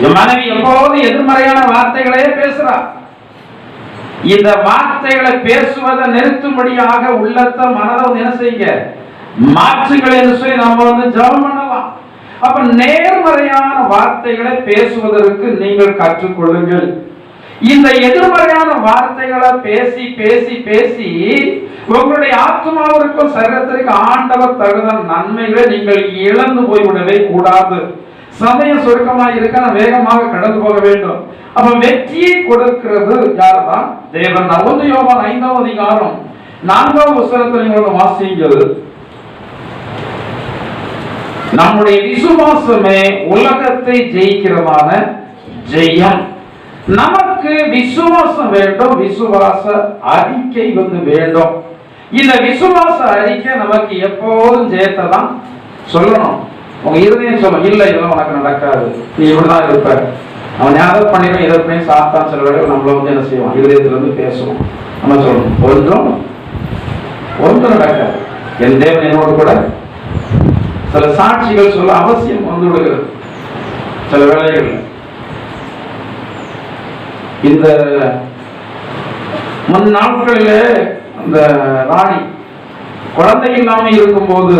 என் மனைவி எப்போது எதிர்மறையான வார்த்தைகளே பேசுறா, இந்த வார்த்தைகளை பேசுவதை நிறுத்தும்படியாக உள்ளத்த மனதை என்ன செய்யுங்க, மாற்றுங்கள் என்று சொல்லி நம்ம ஜெபம் பண்ணலாம். அப்ப நேர்மறையான வார்த்தைகளை பேசுவதற்கு நீங்கள் கற்றுக்கொள்ளுங்கள். இந்த எதிர்மறையான வார்த்தைகளை பேசி பேசி பேசி உங்களுடைய ஆத்மாவிற்கும் சரீரத்திற்கு ஆண்டவர் தகுந்த நன்மைகளை நீங்கள் இழந்து போய்விடவே கூடாது. சமயம் சுருக்கமாக இருக்க நான் வேகமாக கடந்து போக வேண்டும். அப்ப வெற்றியை கொடுக்கிறது யார்தான்? தேவன். 1 யோவான் 5ஆம் அதிகாரம் 4ஆம் வசனத்தை நீங்கள் வாசிங்கள். நம்முடைய விசுவாசமே உலகத்தை ஜெயிக்கிறதான ஜெயம். நமக்கு விசுவாசம் வேண்டும், விசுவாச அறிக்கை வேண்டும். இந்த விசுவாச அறிக்கை நமக்கு எப்போதும் ஜெயத்தை தான் சொல்லணும். உங்க இருதயம் சொல்லும், இல்லை இதெல்லாம் உனக்கு நடக்காது, நீ இப்படிதான் இருப்ப, அவன் ஞாபகம் பண்ணிடுவோம். இதை பண்ணி சாத்தான் சில வேளைகள் நம்மள என்ன செய்வான், இருதயத்துல இருந்து பேசுவோம். நம்ம சொல்லணும் ஒன்றும் நடக்காது, என் தேவன் என்னோடு கூட. சில சாட்சிகள் சொல்ல அவசியம் வந்து விடுகிறது சில வேளைகள். இந்த முன் நாட்களிலே அந்த ராணி குழந்தை இல்லாம இருக்கும்போது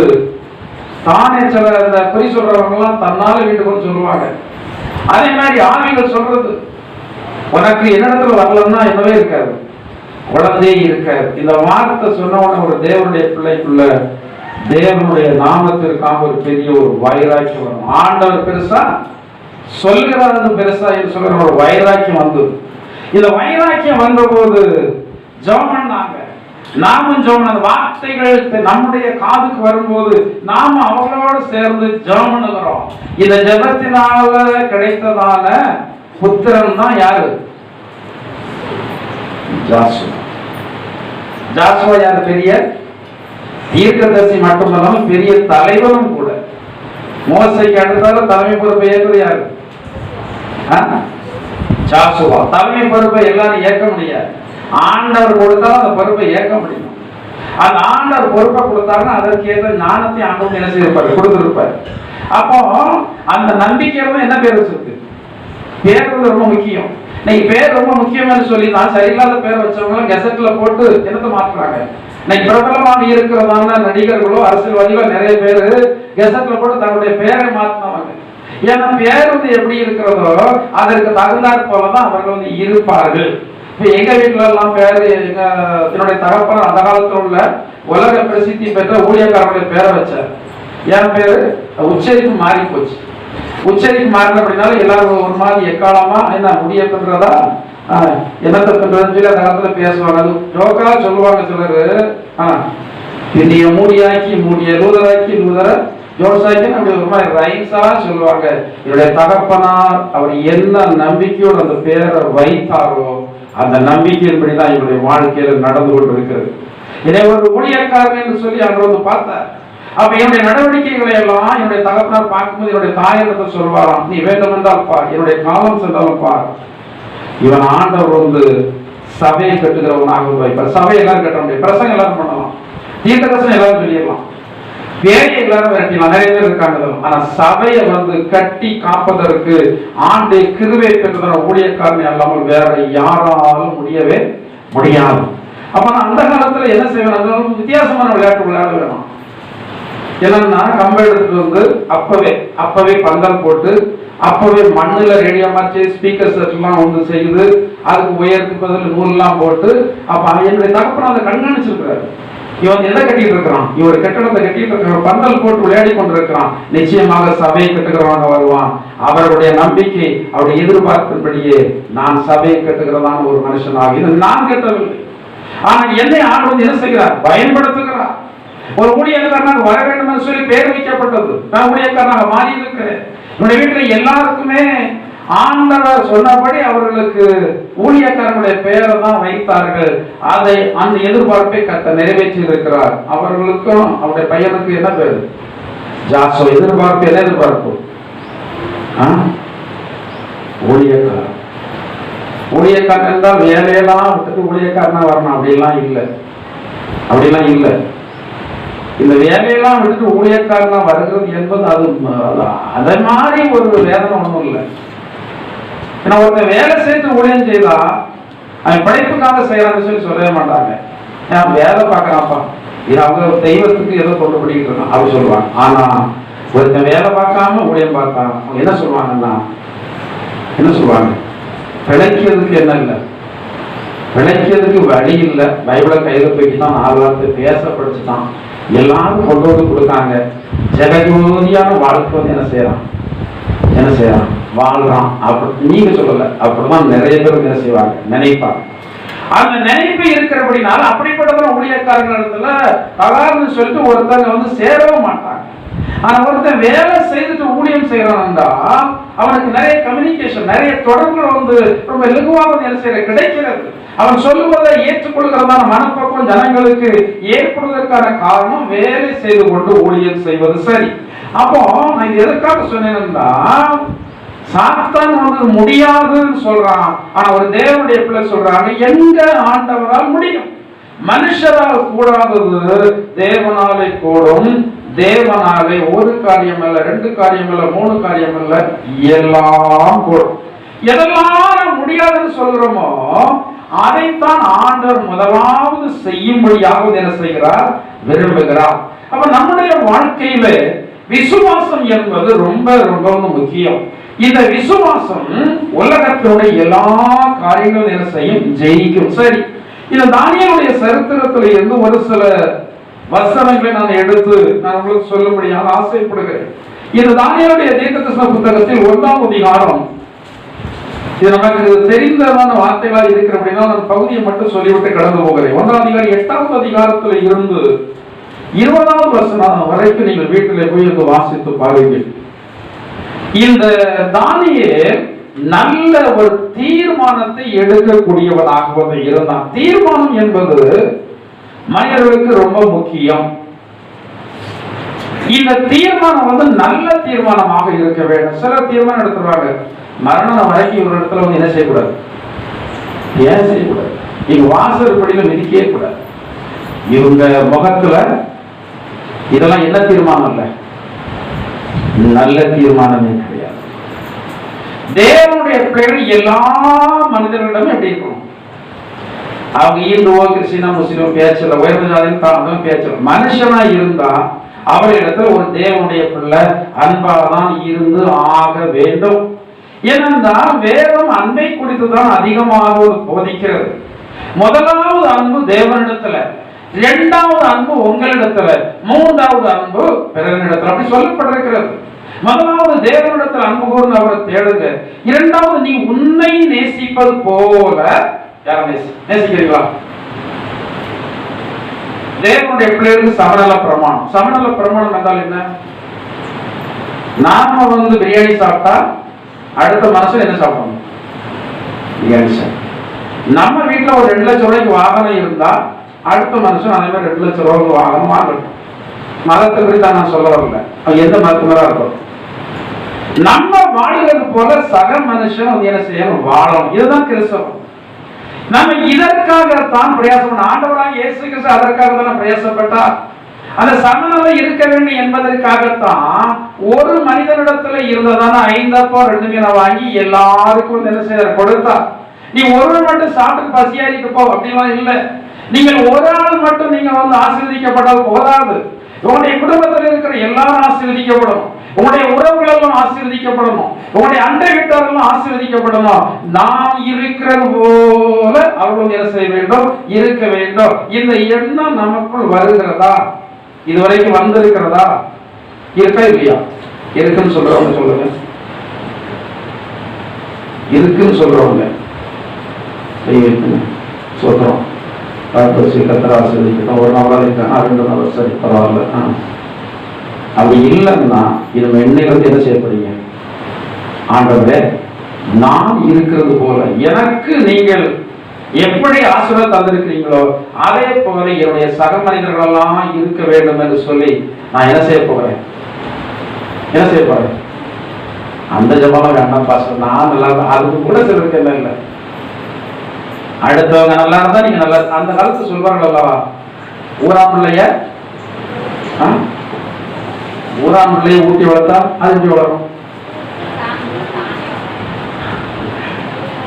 தானே சில இந்த பொய் சொல்றவங்க எல்லாம் தன்னால வீட்டுக்கு சொல்லுவாங்க. அதே மாதிரி ஆவிகள் சொல்றது, உனக்கு என்னிடத்துல வரலன்னா என்னவே இருக்காது, குழந்தையே இருக்காது. இந்த வார்த்தை சொன்னவன ஒரு தேவனுடைய பிள்ளைக்குள்ள தேவனுடைய நாமத்திற்காக ஒரு பெரிய ஒரு வைராக்கியம் வரும். ஆண்டவர் பெருசா சொல்லுகிறது பெருசா என்று சொல்ற ஒரு வைராக்கியம் வந்தது. இந்த வைராக்கியம் வந்த போது ஜெபம் பண்ணாங்க. நாமும் ஜெபம், அந்த வார்த்தைகள் நம்முடைய காதுக்கு வரும்போது நாம அவர்களோடு சேர்ந்து ஜெபம் பண்ணுகிறோம். இந்த ஜெபத்தினால கிடைத்ததான புத்திரன் தான் யாரு? ஜாசுவா. ஜாசுவா யாரு? பெரிய தீர்க்கதரிசி மட்டுமல்லாமல் பெரிய தலைவரும் கூட. மோசைக்கு அடுத்தாலும் தலைமை பொறுப்பை ஏற்றது யாரு? ஜாசுவா. தலைமை பொறுப்பை எல்லாரும் ஏற்க முடியாது. ஆண்டவர் கொடுத்தாலும் அந்த பொறுப்பை ஏற்க முடியும். அந்த ஆண்டவர் பொறுப்பை கொடுத்தாருன்னா அதற்கு ஏற்ற ஞானத்தை ஆண்டவர் என்ன செய்திருப்பாரு, கொடுத்திருப்பாரு. அப்போ அந்த நம்பிக்கையில என்ன பேர் வச்சிருக்கு? பேர் ரொம்ப முக்கியம். இன்னைக்கு பேர் ரொம்ப முக்கியம்னு சொல்லி நான் சரியில்லாத பேர் வச்சவங்க கெசட்ல போட்டு என்னத்தை மாற்றுறாங்க. இன்னைக்கு பிரபலமாக இருக்கிறதான நடிகர்களோ அரசியல்வாதிகளோ நிறைய பேர் கெசட்ல போட்டு தன்னுடைய பேரை மாற்றினவங்க. ஏன்னா பேர் எப்படி இருக்கிறதோ அதற்கு தகுந்தாற் போலதான் அவர்கள் இருப்பார்கள். இப்ப எங்க வீட்டுல எல்லாம் பேரு, என்னுடைய தகப்பன் அந்த காலத்துல உள்ள உலக பிரசித்தி பெற்ற ஊழியக்காரனுடைய பேரை வச்சார். என் பேரு உச்சரிப்பு மாறி போச்சு. உச்சரிப்பு மாறின அப்படின்னாலும் எல்லாரும் ஒரு மாதிரி எக்காலமா என்ன முடிய பண்றதா என்னத்தை பண்றதுன்னு சொல்லி அந்த காலத்துல பேசுவாங்க. அது ஜோக்கா சொல்லுவாங்க சிலரு. பின்னிய மூடியாக்கி மூடிய லூதராக்கி லூதர ஜோசாக்கி அப்படி ஒரு மாதிரி ரைட்ஸா சொல்லுவாங்க. என்னுடைய தகப்பனார் அவர் என்ன நம்பிக்கையோடு அந்த பேரை வைத்தாரோ அந்த நம்பிக்கையின்படிதான் என்னுடைய வாழ்க்கையில நடந்து கொண்டு இருக்கிறது. இதை ஒரு ஊழியக்காரன் என்று சொல்லி அவர் பார்த்தார். அப்ப என்னுடைய நடவடிக்கைகளை எல்லாம் என்னுடைய தகப்பனார் பார்க்கும்போது என்னுடைய தாயிடத்தை சொல்வாராம், நீ வேண்டும் என்றால் பார், என்னுடைய காலம் சென்றாலும் பார், இவன் ஆண்டவர் சபையை கட்டுகிறவனாக வைப்பார். சபையை எல்லாரும் கட்ட முடியும், பிரசங்கம் எல்லாரும் பண்ணலாம், தீர்க்கதரிசனம் எல்லாரும் சொல்லிடலாம், பேரை எல்லாரும் விரட்டிலாம், நிறைய பேர் இருக்காங்க. ஆனா சபையை கட்டி காப்பதற்கு ஆண்டு கிருபை பெற்றதான ஊழியக்காரனை அல்லாமல் வேற யாராலும் முடியவே முடியாது. அப்ப நான் அந்த காலத்துல என்ன செய்வேன், வித்தியாசமான விளையாட்டு விளையாட வேணும். என்னன்னா கம்பை எடுத்துட்டு அப்பவே பந்தல் போட்டு அப்பவே மண்ணுல ரேடியோ மாற்றி ஸ்பீக்கர் செட் எல்லாம் செய்து அதுக்கு உயரத்துக்கு பதில் நூல்லாம் போட்டு அப்ப என்னுடைய தகப்பன அதை கண்காணிச்சிருக்கிறாரு. இவன் எதை கட்டிட்டு இருக்கிறான், இவர் கட்டடத்தை கட்டிட்டு இருக்கிற பந்தல் போட்டு விளையாடி கொண்டிருக்கிறான். நிச்சயமாக சபையை கட்டுகிறவங்க வருவான். அவருடைய நம்பிக்கை அவருடைய எதிர்பார்ப்பின்படியே நான் சபையை கட்டுகிறதான ஒரு மனுஷனாக இது நான் கட்டவில்லை. ஆனா என்னை ஆண்டு என்ன செய்கிறார், பயன்படுத்துகிறார். ஒரு ஊழியக்காரனாக வர வேண்டும் என்று சொல்லி பேர் வைக்கப்பட்டது. நான் ஊழியக்காரனாக மாறி இருக்கிறேன். என்னுடைய வீட்டில் எல்லாருக்குமே ஆண்டவர் சொன்னபடி அவர்களுக்கு ஊழியக்காரனுடைய பெயரை தான் வைத்தார்கள். அதை அந்த எதிர்பார்ப்பை கர்த்தர் நிறைவேற்றி இருக்கிறார். அவர்களுக்கும் அவருடைய பையனுக்கு என்ன பேரு, ஜாசுவா. எதிர்பார்ப்பு என்ன எதிர்பார்ப்பு, ஊழியக்காரன். ஊழியக்காரன் என்றால் வேலையெல்லாம் விட்டுட்டு ஊழியக்காரனா வரணும் அப்படிலாம் இல்லை, அப்படிலாம் இல்லை. இந்த வேலையெல்லாம் விட்டுட்டு ஊழியக்காரனா வருகிறது என்பது அது அதை மாதிரி ஒரு வேதனை ஒன்றும் இல்லை. ஏன்னா ஒருத்தர் வேலை செய்து ஊழியம் செய்தா அவன் படைப்புக்காக செய்யறான்னு சொல்லி சொல்லவே மாட்டாங்க. ஏன் வேலை பார்க்கறான்ப்பா, இது அவங்க தெய்வத்துக்கு ஏதோ கொண்டு படிக்கிட்டு இருக்கான் அப்படி சொல்லுவாங்க. ஆனா ஒருத்தன் வேலை பார்க்காம ஊழியம் பார்த்தா அவங்க என்ன சொல்லுவாங்கன்னா, என்ன சொல்லுவாங்க, பிழைக்கிறதுக்கு என்ன இல்லை, பிழைக்கிறதுக்கு வழி இல்லை. பைபிளை கையில போய்ட்டு தான் 4 வாரத்தை பேச படிச்சுட்டான், எல்லாரும் கொண்டு வந்து கொடுத்தாங்க. ஜெகஜோதியான வாழ்க்கை என்ன செய்யறான் வாழ்றான். அப்படி நீங்க சொல்லல, அப்படிதான் நிறைய பேர் என்ன செய்வாங்க, நினைப்பாங்க. அந்த நினைப்பு இருக்கிறபடினால அப்படிப்பட்ட ஊழியக்காரர்கள் இடத்துல பகார்னு சொல்லிட்டு ஒருத்தங்க வந்து சேரவும் மாட்டாங்க. ஆனா ஒருத்தன் வேலை செய்துட்டு ஊழியம் செய்யறான்டா அவனுக்கு நிறைய கம்யூனிகேஷன், நிறைய தொடர்புகள் வந்து ரொம்ப இலகுவாக என்ன செய்யற கிடைக்கிறது. அவன் சொல்லுவதை ஏற்றுக்கொள்கிறதான மனப்பக்குவம் ஜனங்களுக்கு ஏற்படுவதற்கான காரணம் வேலை செய்து கொண்டு ஊழியம் செய்வது. சரி, அப்போ நான் இது எதற்காக சொன்னேன்னா, சாத்தான் வந்து முடியாதுன்னு சொல்றான். ஆனா ஒரு தேவனுடைய பிள்ளை சொல்றாங்க, எங்க ஆண்டவரால் முடியும். மனுஷரால் கூடாதது தேவனாலே கூடும். தேவனாலே ஒரு காரியம் அல்ல, 2 காரியம் அல்ல, 3 காரியம் அல்ல, எல்லாம் கூடும். எதெல்லாம் முடியாதுன்னு சொல்றோமோ அதைத்தான் ஆண்டவர் முதலாவது செய்யும்படியாக என்ன செய்கிறார், விரும்புகிறார். அப்ப நம்முடைய வாழ்க்கையில விசுவாசம் என்பது ரொம்ப ரொம்ப முக்கியம். இந்த விசுவாசம் உலகத்தினுடைய எல்லா காரியங்களும் என்ன செய்யும், ஜெயிக்கும். சரி, இந்த தானியேலுடைய சரித்திரத்தில் இருந்து ஒரு சில வசனங்களை நான் எடுத்து நான் உங்களுக்கு சொல்லும்படியாக ஆசைப்படுகிறேன். இந்த தானியேலுடைய தீர்க்கதரிசன புத்தகத்தில் 1ஆம் அதிகாரம், இது நமக்கு தெரிந்ததான வார்த்தைகளாக இருக்கிற அப்படின்னா நான் பகுதியை மட்டும் சொல்லிவிட்டு கடந்து போகிறேன். 1ஆம் அதிகாரம் 8வது அதிகாரத்தில் இருந்து 20வது வசனம் வரைக்கும் நீங்கள் வீட்டில் போய் வந்து வாசித்து பாருங்கள். இந்த தானியேல் நல்ல ஒரு தீர்மானத்தை எடுக்கக்கூடியவனாக இருந்தான். தீர்மானம் என்பது மனிதர்களுக்கு ரொம்ப முக்கியம். இந்த தீர்மானம் வந்து நல்ல தீர்மானமாக இருக்க வேண்டும். சில தீர்மானம் எடுத்துருவாங்க, மரணம் வரைக்கும் இவங்க இடத்துல வந்து என்ன செய்யக்கூடாது, ஏன் செய்யக்கூடாது, இங்க வாசல் படியில மிதிக்கவே கூடாது, இவங்க முகத்துல இதெல்லாம் என்ன தீர்மானம் இல்ல, நல்ல தீர்மானமே கிடையாது. தேவனுடைய பிள்ளைகள் எல்லா மனிதர்களிடமும் எப்படி இருக்கணும், அவங்க இந்துவோ கிறிஸ்டினா முஸ்லிமோ பேச்சல, உயர்ந்த ஜாதியும் தாழ்ந்தவன் பேச்சல, மனுஷனா இருந்தா அவரிடத்துல ஒரு தேவனுடைய பிள்ளை அன்பாதான் இருந்து ஆக வேண்டும். ஏனென்றால் வேதம் அன்பை குறித்துதான் அதிகமாக போதிக்கிறது. முதலாவது அன்பு தேவனிடத்துல, 2வது அன்பு உங்களிடத்துல, 3வது அன்பு பிறரிடத்துல, அப்படி சொல்லப்பட்டிருக்கிறது. முதலாவது தேவனிடத்தில் அன்பு கூர்ந்து அவரை தேடுங்க. 2வது நீ உன்னை நேசிப்பது போல யார நேசிக்கிறீங்களா? தேவனுடைய பிள்ளைகளுக்கு சமநல பிரமாணம். சமநல பிரமாணம் என்றால் என்ன? நாம வந்து பிரியாணி சாப்பிட்டா அடுத்த மனுஷன் என்ன சாப்பிடணும், பிரியாணி சாப்பிடும். நம்ம வீட்டுல ஒரு 2 லட்சம் ரூபாய்க்கு வாகனம் இருந்தா அடுத்த மனுஷன் அதே மாதிரி 2 லட்சம் ரூபாய்க்கு வாகனம் வாங்கணும். மதத்தை குறித்து நான் சொல்ல வரல, எந்த மதத்துமரா இருக்கும். நம்ம வாழுகிறது போல சக மனுஷன் என்ன செய்யணும், வாழணும். இதுதான் கிறிஸ்தவம். நம்ம இதற்காகத்தான் பிரயாசம். ஆண்டவராக இயேசு கிறிஸ்து அதற்காக தான் பிரயாசப்பட்டார். அந்த சமநிலை இருக்க வேண்டும் என்பதற்காகத்தான் ஒரு மனிதனிடத்துல இருந்ததான 5 அப்போ 2 மீனை வாங்கி எல்லாருக்கும் என்ன செய்ய கொடுத்தார். நீ ஒருவர் மட்டும் சாப்பிட்டு பசியாரிட்டு போ அப்படிலாம் இல்லை. நீங்கள் ஒரு ஆள் மட்டும் நீங்க வந்து ஆசீர்வதிக்கப்பட்டால் போதாது. உங்களுடைய குடும்பத்தில் இருக்கிற எல்லாரும் ஆசீர்வதிக்கப்படணும், உங்களுடைய உறவுகள் எல்லாம் ஆசீர்வதிக்கப்படணும், உங்களுடைய அண்டை வீட்டாரெல்லாம் ஆசீர்வதிக்கப்படணும். நாம் இருக்கிறது போல அவர்களும் என்ன செய்ய வேண்டும், இருக்க வேண்டும். இந்த எண்ணம் நமக்குள் வருகிறதா, இதுவரைக்கும் வந்திருக்கிறதா, இருக்கா இல்லையா? இருக்குன்னு சொல்றவங்க சொல்லுங்க, இருக்குன்னு சொல்றவங்க சொல்றோம். கத்தரை ஆசீர்வதிக்கணும். ஒரு நாள் 2 நாள் சரி பரவாயில்ல. அப்படி இல்லைன்னா இது எண்ணிலிருந்து என்ன செய்யப்படுங்க, ஆண்டவரே நான் இருக்கிறது போல எனக்கு நீங்கள் எப்படி ஆசீர்வாதம் தந்திருக்கிறீங்களோ அதே போல என்னுடைய சக மனிதர்கள் எல்லாம் இருக்க வேண்டும் என்று சொல்லி நான் என்ன செய்ய போகிறேன், என்ன செய்ய போறேன். அந்த ஜபம் வேண்டாம் பாஸ்டர், நான் நல்லா, அதுக்கு கூட சிலருக்கு என்ன இல்லை, அடுத்தவங்க நல்லா இருந்தா நீங்க நல்லா. அந்த காலத்து சொல்வார்கள் அல்லவா, ஊராம் பிள்ளைய ஊட்டி வளர்த்தா அது எப்படி வளரும்.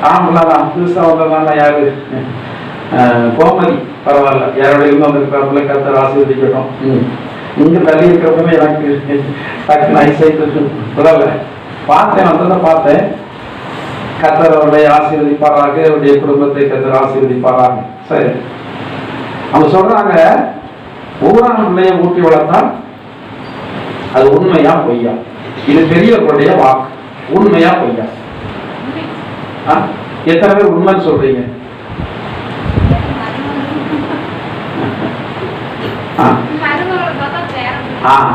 ஆம்பளாதான் புதுசா வந்ததுனால யாரு, கோமதி பரவாயில்ல, யாரோட இருந்து வந்திருக்கிறாப்புல கத்தர் ஆசீர்வதிக்கட்டும். இங்க தள்ளி இருக்கிறப்பவே எனக்கு டக்குன்னு ஐசைட்டு சொல்லல, பார்த்தேன், வந்ததை பார்த்தேன். கத்தர் அவருடைய ஆசீர்வதிப்பாராக, அவருடைய குடும்பத்தை கத்தர் ஆசீர்வதிப்பாராக. சரி, அவங்க சொல்றாங்க ஊரான் பிள்ளைய ஊட்டி வளர்த்தா அது உண்மையா பொய்யா? இது பெரியவர்களுடைய வாக்கு. உண்மையா பொய்யா? எத்தனை பேர் உண்மைன்னு சொல்றீங்க?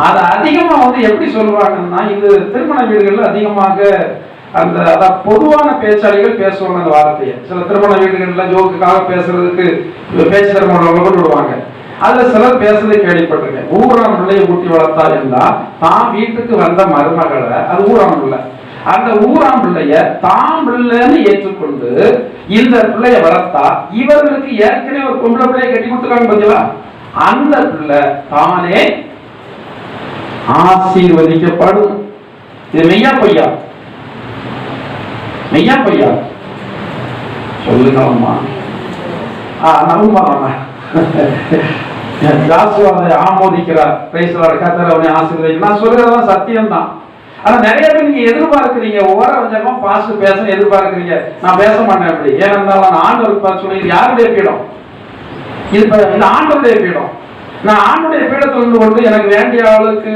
அது அதிகமா எப்படி சொல்லுவாங்கன்னா, இது திருமண வீடுகள்ல அதிகமாக அந்த அதான் பொதுவான பேச்சாளிகள் பேசுவாங்க அந்த வார்த்தையை. சில திருமண வீடுகள்ல ஜோக்குக்காக பேசுறதுக்கு பேச்சு திறமையுள்ளவங்க கூட விடுவாங்க. அதுல சிலர் பேசுறதை கேள்விப்பட்டிருக்கேன். ஊராம் பிள்ளையை ஊட்டி வளர்த்தா இருந்தா தான் வீட்டுக்கு வந்த மருமகளை, அது ஊராம் பிள்ளை, அந்த ஊராம் பிள்ளைய தான் பிள்ளைன்னு ஏற்றுக்கொண்டு இந்த பிள்ளைய வளர்த்தா இவர்களுக்கு ஏற்கனவே ஒரு பொம்பளை பிள்ளைய கட்டி கொடுத்துருக்காங்க பார்த்தீங்களா, அந்த பிள்ளை தானே ஆசீர்வதிக்கப்படும். இது மெய்யா பொய்யா? மெய்யா பொய்யா சொல்லுங்கம்மா. நம்புமா ஜாசுவாவை ஆமோதிக்கிறார். கர்த்தர் அவனை ஆசீர்வதிக்கிறார். நான் சொல்றதெல்லாம் சத்தியம்தான். ஆனா நிறைய பேர் நீங்க எதிர்பார்க்கிறீங்க, ஓர வஞ்சகமா பாஸ்ட் பேச எதிர்பார்க்கிறீங்க. நான் பேச மாட்டேன் அப்படி. ஏனென்றால் நான் ஆண்டவர் சொல்லி யாருடைய பீடம் இது? ஆண்டவருடைய பீடம். நான் ஆண்டுடைய பீடத்தில் இருந்து கொண்டு எனக்கு வேண்டிய ஆளுக்கு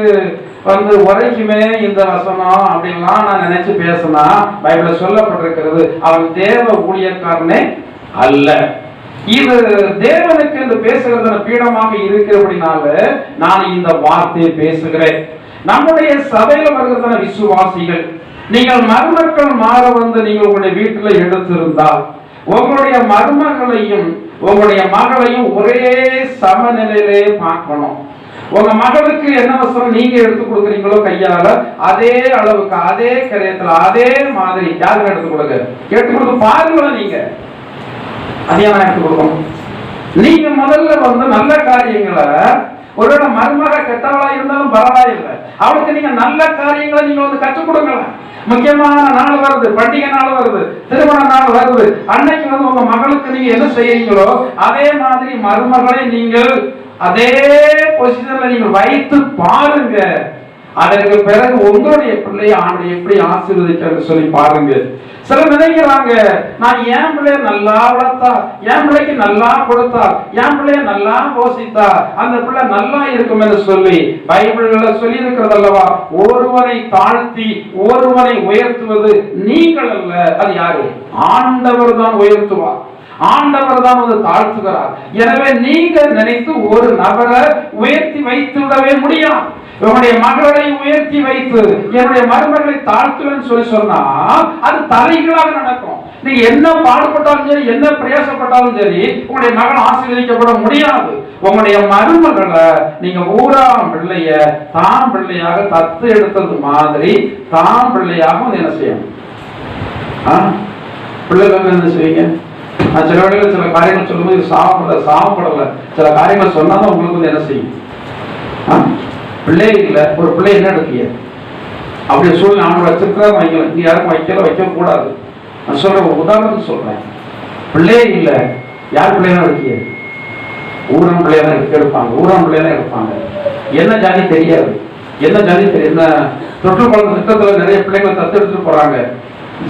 உரைக்குமே இந்த வசனம் அப்படின்லாம் நான் நினைச்சு பேசினா பைபிள்ல சொல்லப்பட்டிருக்கிறது, அவன் தேவ ஊழியக்காரனே அல்ல. இது தேவனுக்கு என்று பேசுகிறது பீடமாக இருக்கிறபடினால நான் இந்த வார்த்தையை பேசுகிறேன். நம்முடைய சபையில வருகிறதான விசுவாசிகள், நீங்கள் மருமக்கள் மாற நீங்கள் உங்களுடைய வீட்டுல எடுத்திருந்தால் உங்களுடைய மருமகளையும் உங்களுடைய மகளையும் ஒரே சமநிலையிலே பார்க்கணும். உங்க மகளுக்கு என்ன வசனம் நீங்க எடுத்து கொடுக்குறீங்களோ கையால, அதே அளவுக்கு அதே கரையத்துல அதே மாதிரி யாருக்கு எடுத்து கொடுங்க, எடுத்து கொடுத்து பாருங்களேன். நீங்க அதிகமா எடுத்து கொடுக்கணும். நீங்க முதல்ல நல்ல காரியங்களை, ஒருவேளை மருமக கெட்டவளா இருந்தாலும் பரவாயில்லை, அவளுக்கு நீங்க நல்ல காரியங்களை நீங்க கற்றுக் கொடுங்களேன். முக்கியமான நாள் வருது, பண்டிகை நாள் வருது, திருமண நாள் வருது, அன்னைக்கு உங்க மகளுக்கு நீங்க என்ன செய்யறீங்களோ அதே மாதிரி மருமகளை நீங்கள் அதே பொசிஷன்ல நீங்க வைத்து பாருங்க. அதற்கு பிறகு உங்களுடைய பிள்ளையை ஆண்டு எப்படி ஆசீர்வதிக்க சொல்லி பாருங்க. சிலர் நினைக்கிறாங்க, நான் என் பிள்ளைய நல்லா வளர்த்தா, என் பிள்ளைக்கு நல்லா கொடுத்தா, என் பிள்ளைய நல்லா போஷித்தா அந்த பிள்ளை நல்லா இருக்கும் என்று சொல்லி பைபிள்ல சொல்லி இருக்கிறது அல்லவா, ஒருவனை தாழ்த்தி ஒருவனை உயர்த்துவது நீங்கள் அல்ல, அது யாரு? ஆண்டவர் தான் உயர்த்துவார், ஆண்டவர் தான் தாழ்த்துகிறார். எனவே நீங்க நினைத்து ஒரு நபரை உயர்த்தி வைத்து விடவே முடியாது. உங்களுடைய மகளை உயர்த்தி வைத்து என்னுடைய மருமகளை தாழ்த்துவேன்னு சொல்லி சொன்னா அது தலைகளாக நடக்கும். நீங்க என்ன பாடுபட்டாலும் சரி, என்ன பிரயாசப்பட்டாலும் சரி, உங்களுடைய மகள் ஆசீர்வதிக்கப்பட முடியாது. உங்களுடைய மருமகளை நீங்க ஊராம் பிள்ளைய தாம் பிள்ளையாக தத்து எடுத்தது மாதிரி தாம் பிள்ளையாக என்ன செய்யணும்? பிள்ளைகள் என்ன செய்வீங்க? நான் சில வேளையில் சில காரியங்கள் சொல்லும்போது சாவப்படல சில காரியங்கள் சொன்னாதான் உங்களுக்கு என்ன செய்யும்? பிள்ளை இல்லை, ஒரு பிள்ளை என்ன எடுக்கீங்க? அப்படி சூழ்நிலை நான் வச்சிருக்கிறா வைக்கல, நீ யாருக்கும் வைக்க கூடாது. நான் சொல்றேன், ஒரு உதாரணத்துக்கு சொல்றேன். பிள்ளையே இல்லை, யார் பிள்ளைதான் எடுக்கீங்க? ஊரம் பிள்ளையெல்லாம் எடுப்பாங்க, ஊரம் பிள்ளையெல்லாம் எடுப்பாங்க. என்ன ஜாதி தெரியாது, என்ன ஜாதி தெரியும். என்ன தொற்று குழந்தை திட்டத்துல நிறைய பிள்ளைங்களை தத்தெடுத்துட்டு போறாங்க.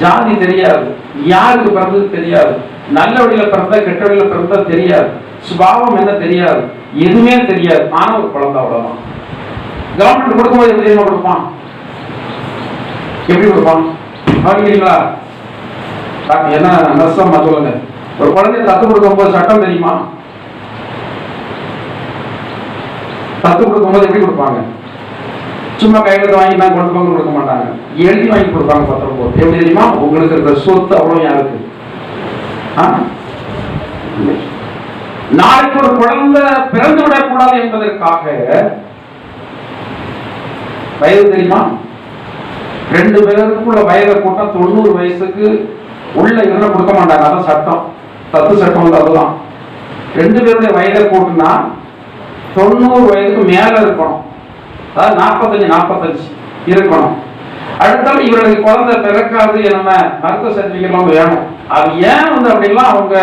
ஜாதி தெரியாது, யாருக்கு பிறந்தது தெரியாது, நல்ல வழியில பிறந்தா கெட்ட வழியில பிறந்தா தெரியாது, சுபாவம் என்ன தெரியாது, எதுவுமே தெரியாது. ஆனா ஒரு குழந்தை அவ்வளவுதான். கவர்மெண்ட் கொடுக்கும்போது எப்படி தெரியுமா கொடுப்பான்? எப்படி கொடுப்பான்? கவனிக்கிறீங்களா? என்ன நஷ்டமா சொல்லுங்க. ஒரு குழந்தைய தத்து கொடுக்கும்போது சட்டம் தெரியுமா? தத்து கொடுக்கும்போது எப்படி கொடுப்பாங்க? சும்மா கையெழுத்து வாங்கி நான் கொண்டு போங்க கொடுக்க மாட்டாங்க, எழுதி வாங்கி கொடுப்பாங்க. பத்திரம் போட்டு எப்படி தெரியுமா? உங்களுக்கு இருக்கிற சொத்து அவ்வளவு யாருக்கு? நாளைக்கு ஒரு குழந்தை பிறந்து விடக்கூடாது என்பதற்காக வயது தெரியுமா? 2 பேருக்குள்ள வயதை கூட்டம் 90 வயசுக்கு உள்ள என்ன கொடுக்க மாட்டாங்க. அதான் சட்டம், தத்து சட்டம் அதுதான். 2 பேருடைய வயதை கூட்டினா 90 வயதுக்கு மேல இருக்கணும். அதாவது 45 இருக்கணும். அடுத்தாலும் இவர்களுக்கு குழந்தை பிறக்காது என்ன மருத்துவ சர்டிபிகேட் வேணும். அது ஏன் அப்படின்லாம் அவங்க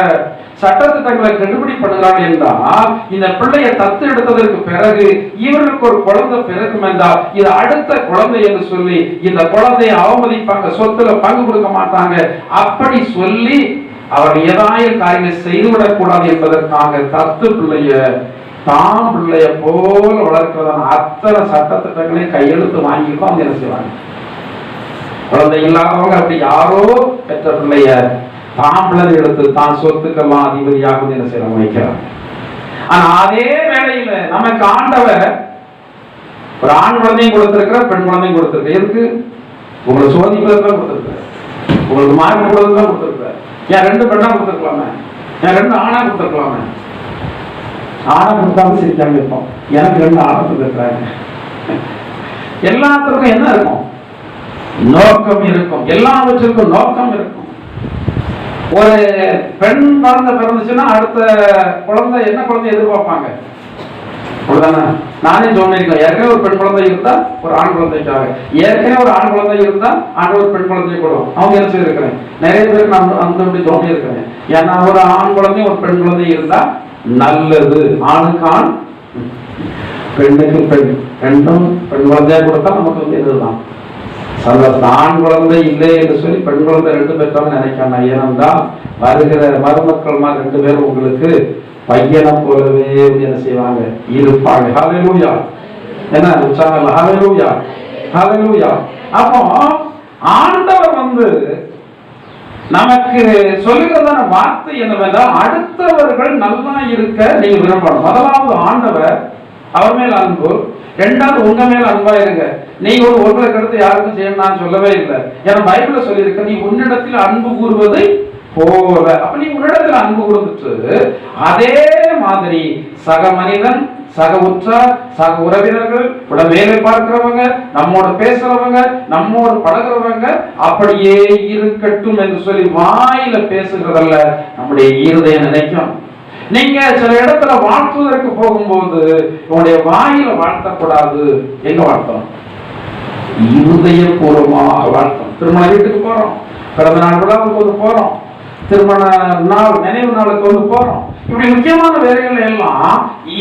சட்டத்திட்டங்களை கண்டுபிடி பண்ணுகிறாங்க என்றால், இந்த பிள்ளையை தத்து எடுத்ததற்கு பிறகு இவருக்கு ஒரு குழந்தை பிறக்கும் என்றால் இது அடுத்த குழந்தை என்று சொல்லி இந்த குழந்தையை அவமதிப்பாங்க, சொத்துல பங்கு கொடுக்க மாட்டாங்க. அப்படி சொல்லி அவர் ஏதாவது காரியங்களை செய்துவிடக் கூடாது என்பதற்காக தத்து பிள்ளைய தாம் பிள்ளைய போல வளர்க்கிறதான அத்தனை சட்டத்திட்டங்களையும் கையெழுத்து வாங்கிட்டு அவங்க என்ன செய்வாங்க? குழந்தை இல்லாதவங்க அப்படி யாரோ பெற்ற பிள்ளைய தாம் பிள்ளை எடுத்து தான் சொத்துக்கெல்லாம் அதிபதியாக என்ன செய்யறாங்க, வைக்கிறாங்க. ஆனா அதே வேளையில நமக்கு ஆண்டவர் ஒரு ஆண் குழந்தையும் கொடுத்திருக்கிற, பெண் குழந்தையும் கொடுத்திருக்க. எதுக்கு? உங்களை சோதிப்பதற்காக கொடுத்திருக்க, உங்களுக்கு மார்க் போடுறதுதான் கொடுத்திருக்க. ஏன் 2 பெண்ணா கொடுத்திருக்கலாமே, ஏன் 2 ஆணா கொடுத்திருக்கலாமே. ஆணை கொடுத்தாலும் சிரிக்காம இருப்போம், எனக்கு 2 ஆணை கொடுத்திருக்கிறாங்க. எல்லாத்துக்கும் என்ன இருக்கும்? நோக்கம் இருக்கும். எல்லாவற்றுக்கும் நோக்கம் இருக்கும். ஒரு பெண் குழந்தை பிறந்துச்சுன்னா அடுத்த குழந்தை என்ன குழந்தை எதிர்பார்ப்பாங்க? நானே சொன்னேன், ஏற்கனவே ஒரு பெண் குழந்தை இருந்தா ஒரு ஆண் குழந்தைக்காக, ஏற்கனவே ஒரு ஆண் குழந்தை இருந்தா ஒரு பெண் குழந்தைய கூட அவங்க என்ன செய்திருக்கிறேன். நிறைய பேருக்கு நான் அந்த தோணி இருக்கிறேன். ஏன்னா ஒரு ஆண் குழந்தை ஒரு பெண் குழந்தை இருந்தா நல்லது. ஆணுக்கு ஆண், பெண்ணுக்கு பெண், 2 பெண் குழந்தையா கொடுத்தா நமக்கு இதுதான் சந்தோஷம். ஆண் குழந்தை இல்லை என்று சொல்லி பெண் குழந்தை 2 பெற்றவங்க நினைக்காம. ஏனென்றால் வருகிற மருமக்கள் 2 பேரும் உங்களுக்கு பையனை போலவே என்ன செய்வாங்க, இருப்பாங்க. ஹல்லேலூயா. என்ன உற்சாகம், ஹல்லேலூயா, ஹல்லேலூயா. அப்போ ஆண்டவர் நமக்கு சொல்லுகிறதான வார்த்தை என்னவென்றால், அடுத்தவர்கள் நல்லா இருக்க நீங்க விரும்பணும். முதலாவது ஆண்டவர் அவர் மேல் அன்பு, 2வது உங்க மேல அன்பா இருங்க. நீங்க ஒருவரை கருத்து யாருக்கும் செய்யணும் நான் சொல்லவே இல்லை. ஏன்னா பைபிள்ல சொல்லியிருக்க, நீ உன்னிடத்தில் அன்பு கூறுவதை போல. அப்ப நீ உன்னிடத்தில் அன்பு கூர்ந்துட்டு அதே மாதிரி சக மனிதன், சக உற்றார், சக உறவினர்கள், வேலை பார்க்கிறவங்க, நம்மோட பேசுறவங்க, நம்மோட பழகிறவங்க அப்படியே இருக்கட்டும் என்று சொல்லி வாயில பேசுகிறதல்ல, நம்முடைய இருதயம் நினைக்கும். நீங்க சில இடத்துல வாழ்த்துவதற்கு போகும்போது உங்களுடைய வாயில வாழ்த்தக்கூடாது. எங்க வாழ்த்தணும்? இருதயபூர்வமாக வாழ்த்தணும். திருமண வீட்டுக்கு போறோம், பிறந்த நாள் விழாவுக்கு போறோம், திருமண நாள் நினைவு நாளுக்கு போறோம். இப்படி முக்கியமான வேலைகள் எல்லாம்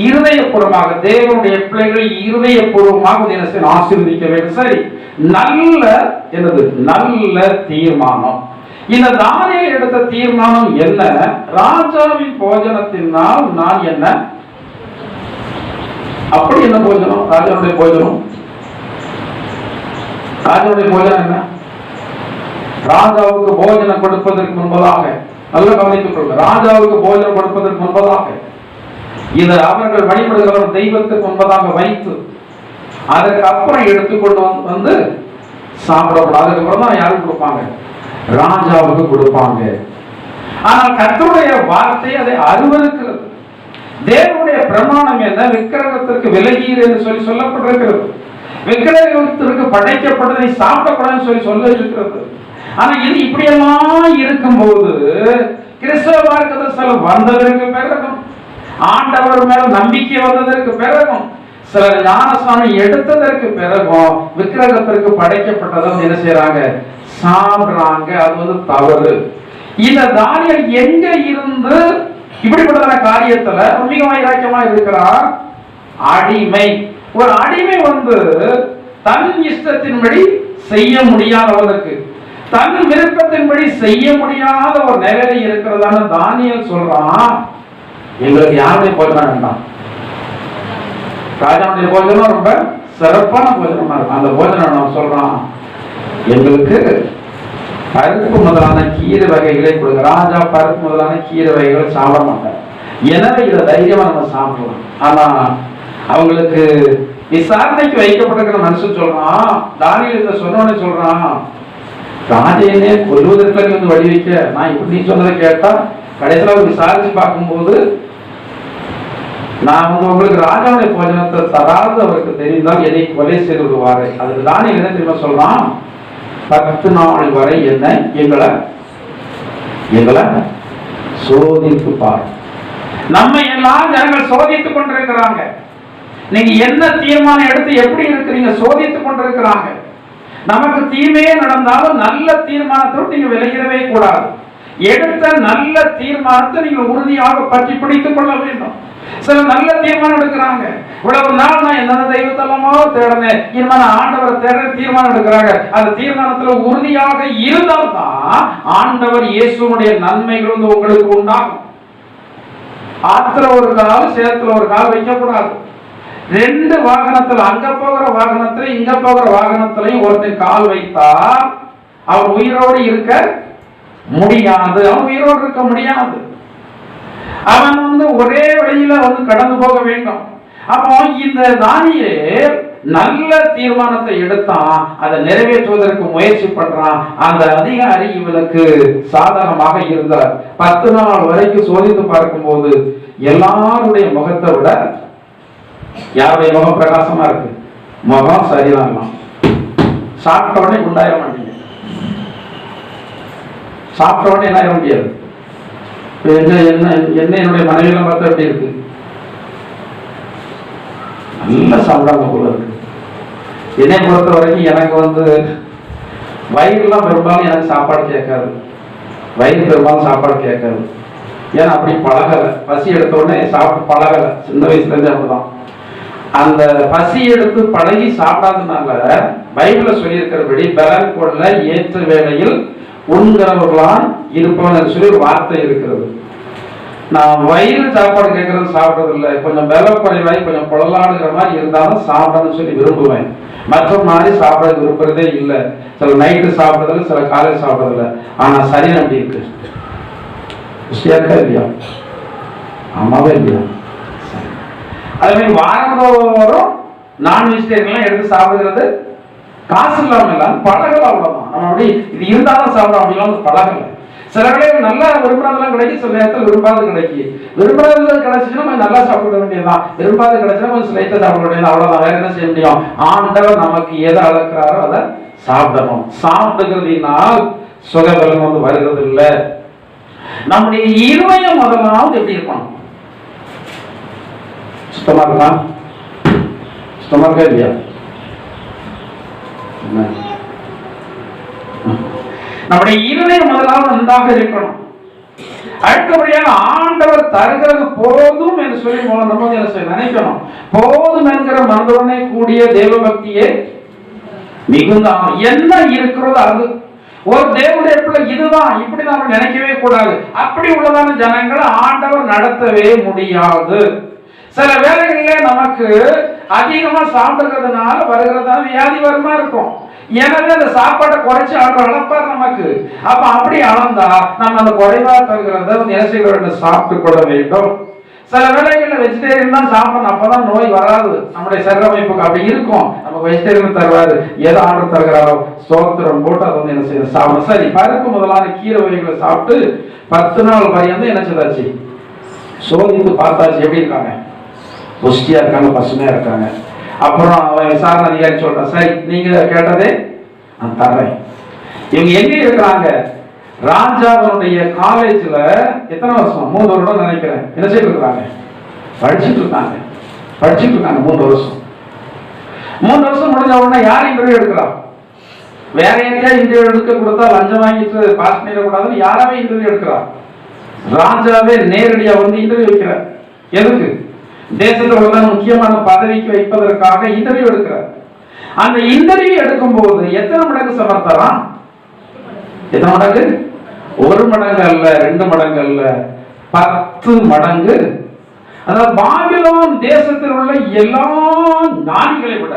இருதயபூர்வமாக, தேவனுடைய பிள்ளைகளை இருதயபூர்வமாக ஆசீர்வதிக்க வேண்டும். சரி, நல்ல என்னது? நல்ல தீர்மானம். இந்த தானியேல் எடுத்த தீர்மானம் என்ன? ராஜாவின் போஜனத்தினால் நான் என்ன? அப்படி என்ன போஜனம்? ராஜாவுடைய போஜனம். ராஜாவுடைய போஜனம் என்ன? ராஜாவுக்கு போஜனம் கொடுப்பதற்கு முன்பதாக, நல்ல கவனித்துக் கொள்ளுங்க, ராஜாவுக்கு போஜனம் கொடுப்பதற்கு முன்பதாக இதை அவர்கள் வழிபடுகிற தெய்வத்துக்கு முன்பதாக வைத்து அதற்கு அப்புறம் எடுத்துக்கொண்டு சாப்பிடக்கூடாது. அதுக்கப்புறம் தான் யாரும் கொடுப்பாங்க? ராஜாவுக்கு கொடுப்பாங்க. ஆனால் கர்த்தருடைய வார்த்தை அதை அருவருக்கிறது. தேவனுடைய பிரமாணம் என்ன? விக்கிரகத்திற்கு விலகீர் என்று சொல்லப்பட்டிருக்கிறது. விக்கிரகத்திற்கு படைக்கப்பட்டதை சாப்பிடக்கூடாதுன்னு சொல்ல இருக்கிறது. ஆனா இது இப்படியெல்லாம் இருக்கும்போது கிறிஸ்தவ மார்க்கத்தில் வந்ததற்கு பிறகும், ஆண்டவர் மேல நம்பிக்கை வந்ததற்கு பிறகும், சிலர் ஞானஸ்நானம் எடுத்ததற்கு பிறகும் விக்கிரகத்திற்கு படைக்கப்பட்டதும் என்ன செய்யறாங்க? சாப்பிடுறாங்க. அது தவறு. இந்த தானியேல் எங்க இருந்து இப்படிப்பட்ட காரியத்துல மிக வைராக்கியமா இருக்கிறார்? அடிமை. ஒரு அடிமை தன் இஷ்டத்தின்படி செய்ய முடியாதவனுக்கு, தன் விருப்பத்தின்படி செய்ய முடியாத ஒரு நிலையில இருக்கிறதான தானியேல் சொல்றான், எங்களுக்கு யாருடைய போஜனம் வேண்டாம். ராஜாவுடைய போஜனம் ரொம்ப சிறப்பான போஜனமா இருக்கும். அந்த போஜனம் நான் சொல்றான், எங்களுக்கு பருப்பு முதலான கீரை வகைகளை கொடுங்க. ராஜா பருப்பு முதலான கீரை வகைகளை சாப்பிட மாட்டார். எனவே இதை தைரியமா நம்ம சாப்பிடலாம். ஆனா அவங்களுக்கு விசாரணைக்கு வைக்கப்பட்டிருக்கிற மனுஷன் சொல்றான், தானியேல் இதை சொன்னோன்னு சொல்றான், ராஜையனே கொல்வதற்கு வழி வைக்க நான் இப்படி சொன்னதை கேட்டா கடைசியில் விசாரிச்சு பார்க்கும்போது நான் உங்களுக்கு ராஜாவுடைய போஜனத்தை தராது அவருக்கு தெரிந்தால் என்னை கொலை செய்து விடுவாரு. அதுக்கு தானியேல் என்ன தெரியுமா சொல்றான்? 10 நாள் வரை என்ன எங்களை சோதித்து பாரு. நம்ம எல்லாம் ஜனங்கள் சோதித்துக் கொண்டிருக்கிறாங்க. நீங்க என்ன தீர்மானம் எடுத்து எப்படி இருக்கிறீங்க? சோதித்துக் கொண்டிருக்கிறாங்க. நமக்கு தீமையே நடந்தாலும் நல்ல தீர்மானத்தோடு நீங்க விலகிடவே கூடாது. எடுத்த நல்ல தீர்மானத்தை நீங்கள் உறுதியாக பற்றி பிடித்துக் கொள்ள வேண்டும். சில நல்ல தீர்மானம் எடுக்கிறாங்க. இவ்வளவு நாள் நான் எந்தெந்த தெய்வத்தெல்லாமோ தேடினேன், இனிமே நான் ஆண்டவரை தேட தீர்மானம் எடுக்கிறாங்க. அந்த தீர்மானத்துல உறுதியாக இருந்தால்தான் ஆண்டவர் இயேசுனுடைய நன்மைகள் உங்களுக்கு உண்டாகும். ஆத்துல ஒரு கால் சேத்துல ஒரு கால் வைக்கக்கூடாது. 2 வாகனத்துல, அங்க போகிற வாகனத்துல இங்க போகிற வாகனத்திலையும் ஒருத்தர் கால் வைத்தா அவன் உயிரோடு இருக்க முடியாது. அவன் உயிரோடு இருக்க முடியாது. அவன் ஒரே வழியில கடந்து போக வேண்டும். அப்போ இந்த தானியேல் நல்ல தீர்மானத்தை எடுத்தான், அதை நிறைவேற்றுவதற்கு முயற்சி பண்றான். அந்த அதிகாரி இவனுக்கு சாதகமாக இருந்தார். 10 நாள் வரைக்கும் சோதித்து பார்க்கும் போது எல்லாருடைய முகத்தை விட யாருடைய முகம் பிரகாசமா இருக்கு? முகம் சரிதான். சாப்பிட்ட உடனே உண்டாயிர மாட்டீங்க. சாப்பிட்ட உடனே என்ன ஆயிட முடியாது. என்ன என்னுடைய மனைவியெல்லாம் பார்த்தா எப்படி இருக்கு? நல்லா சாப்பிடாம போல இருக்கு. என்னை பொறுத்த வரைக்கும் எனக்கு வயிறுலாம் பெரும்பாலும் எனக்கு சாப்பாடு கேட்காது. வயிறு பெரும்பாலும் சாப்பாடு கேட்காது. ஏன்னா அப்படி பழகலை. பசி எடுத்த உடனே சாப்பிட்டு பழகலை. சின்ன வயசுலேருந்து அப்படிதான். அந்த பசி எடுத்து பழகி சாப்பிடாதனால பைபிள்ல சொல்லியிருக்கிறபடி பலன் கொள்ள ஏற்ற வேளையில் உண்கிறவர்களால் இருப்பவன் என்று சொல்லி ஒரு வார்த்தை இருக்கிறது. நான் வயிறு சாப்பாடு கேட்கறது சாப்பிட்றது இல்லை. கொஞ்சம் பலம் குறைவாய் கொஞ்சம் குழலாடுகிற மாதிரி இருந்தாலும் சாப்பிடணும்னு சொல்லி விரும்புவேன். மற்ற மாதிரி சாப்பிட விரும்புறதே இல்லை. சில நைட்டு சாப்பிட்றதில்ல, சில காலையில் சாப்பிட்றதில்ல. ஆனா சரி அப்படி இருக்கு. இல்லையா? ஆமாவே இல்லையா? அதே மாதிரி வாரந்தோறும் நான் வெஜிடேரியன்லாம் எடுத்து சாப்பிடுறது காசு இல்லாம இல்ல, பழகல. அவ்வளவுதான். நம்ம அப்படி இது இருந்தாலும் சாப்பிடும் அப்படிலாம் பழகல. சில வேளையில் நல்லா விரும்பாதெல்லாம் கிடைக்கும், சில நேரத்தில் விரும்பாது கிடைக்கும். விரும்பாதது கிடைச்சுன்னா கொஞ்சம் நல்லா சாப்பிட வேண்டியதுதான். விரும்பாது கிடைச்சுன்னா கொஞ்சம் லைட்டா சாப்பிட வேண்டியது. அவ்வளவுதான். வேற என்ன செய்ய முடியும்? ஆண்டவர் நமக்கு எதை அளக்கிறாரோ அதை சாப்பிடணும். சாப்பிடுகிறதுனால் சுகபலம் வருகிறது இல்லை. நம்முடைய இருதயம் முதலாவது எப்படி இருக்கணும்? சுத்தமா இருக்கா? சுத்தமா இருக்கா இல்லையா? நம்முடைய இருதயம் முதலாவது நன்றாக இருக்கணும். அடுத்தபடியாக ஆண்டவர் தருகிறது போதும் என்று சொல்லி நம்ம நினைக்கணும். போதும் என்கிற மனதுடனே கூடிய தேவ பக்தியே மிகுந்த என்ன இருக்கிறதோ அது ஒரு தேவனுடைய பிள்ளை இதுதான் இப்படி நாம நினைக்கவே கூடாது. அப்படி உள்ளதான ஜனங்களை ஆண்டவர் நடத்தவே முடியாது. சில வேளைகளிலே நமக்கு அதிகமா சாப்பிடுறதுனால வருகிறதான வியாதி வருமா இருக்கும். எனவே அந்த சாப்பாட்டை குறைச்சி ஆண்டவர் அளப்பார் நமக்கு. அப்ப அப்படி அளந்தா நம்ம அந்த குறைவா தருகிறத நினைச்சுக்கிறத சாப்பிட்டு கொள்ள வேண்டும். சில வேளைகளில் வெஜிடேரியன் தான் சாப்பிடணும், அப்பதான் நோய் வராது. நம்முடைய சரீர அமைப்புக்கு அப்படி இருக்கும். நமக்கு வெஜிடேரியன் தருவாரு, ஏதோ ஆர்டர் தருகிறாரோ சோத்திரம் போட்டு அதை என்ன செய்ய சாப்பிடும். சரி, பருப்பு முதலான கீரை வகைகளை சாப்பிட்டு 10 நாள் வரையும் என்ன செய்தாச்சு? சோதித்து பார்த்தாச்சு. எப்படி இருக்காங்க? புஷ்டியா இருக்காங்க, பசுமையா இருக்காங்க. அப்புறம் அவன் விசாரணை அதிகாரி சொல்றான், சரி நீங்க கேட்டதே நான் தர்றேன். இவங்க எங்க இருக்கிறாங்க? ராஜாவுடைய காலேஜ்ல எத்தனை வருஷம்? 3 வருடம் நினைக்கிறேன். என்ன செய்து இருக்கிறாங்க? படிச்சுட்டு இருக்காங்க. 3 வருஷம். 3 வருஷம் முடிஞ்ச உடனே யார் இன்டர்வியூ எடுக்கிறா? வேற எங்கேயா இன்டர்வியூ எடுக்க கொடுத்தா லஞ்சம் வாங்கிட்டு பாஸ் பண்ணிடக்கூடாதுன்னு யாராவே இன்டர்வியூ எடுக்கிறா? ராஜாவே நேரடியா இன்டர்வியூ வைக்கிறார். எதுக்கு? தேசத்தில் முக்கியமான பதவிக்கு வைப்பதற்காக இன்டர்வியூ எடுக்கிறார். அந்த இன்டர்வியூ எடுக்கும் போது எத்தனை மடங்கு சமர்த்தரா? எத்தனை மடங்கு? 1 மடங்கு அல்ல, 2 மடங்கு அல்ல, 10 மடங்கு. அதாவது பாபிலோன் தேசத்தில் உள்ள எல்லா ஞானிகளை விட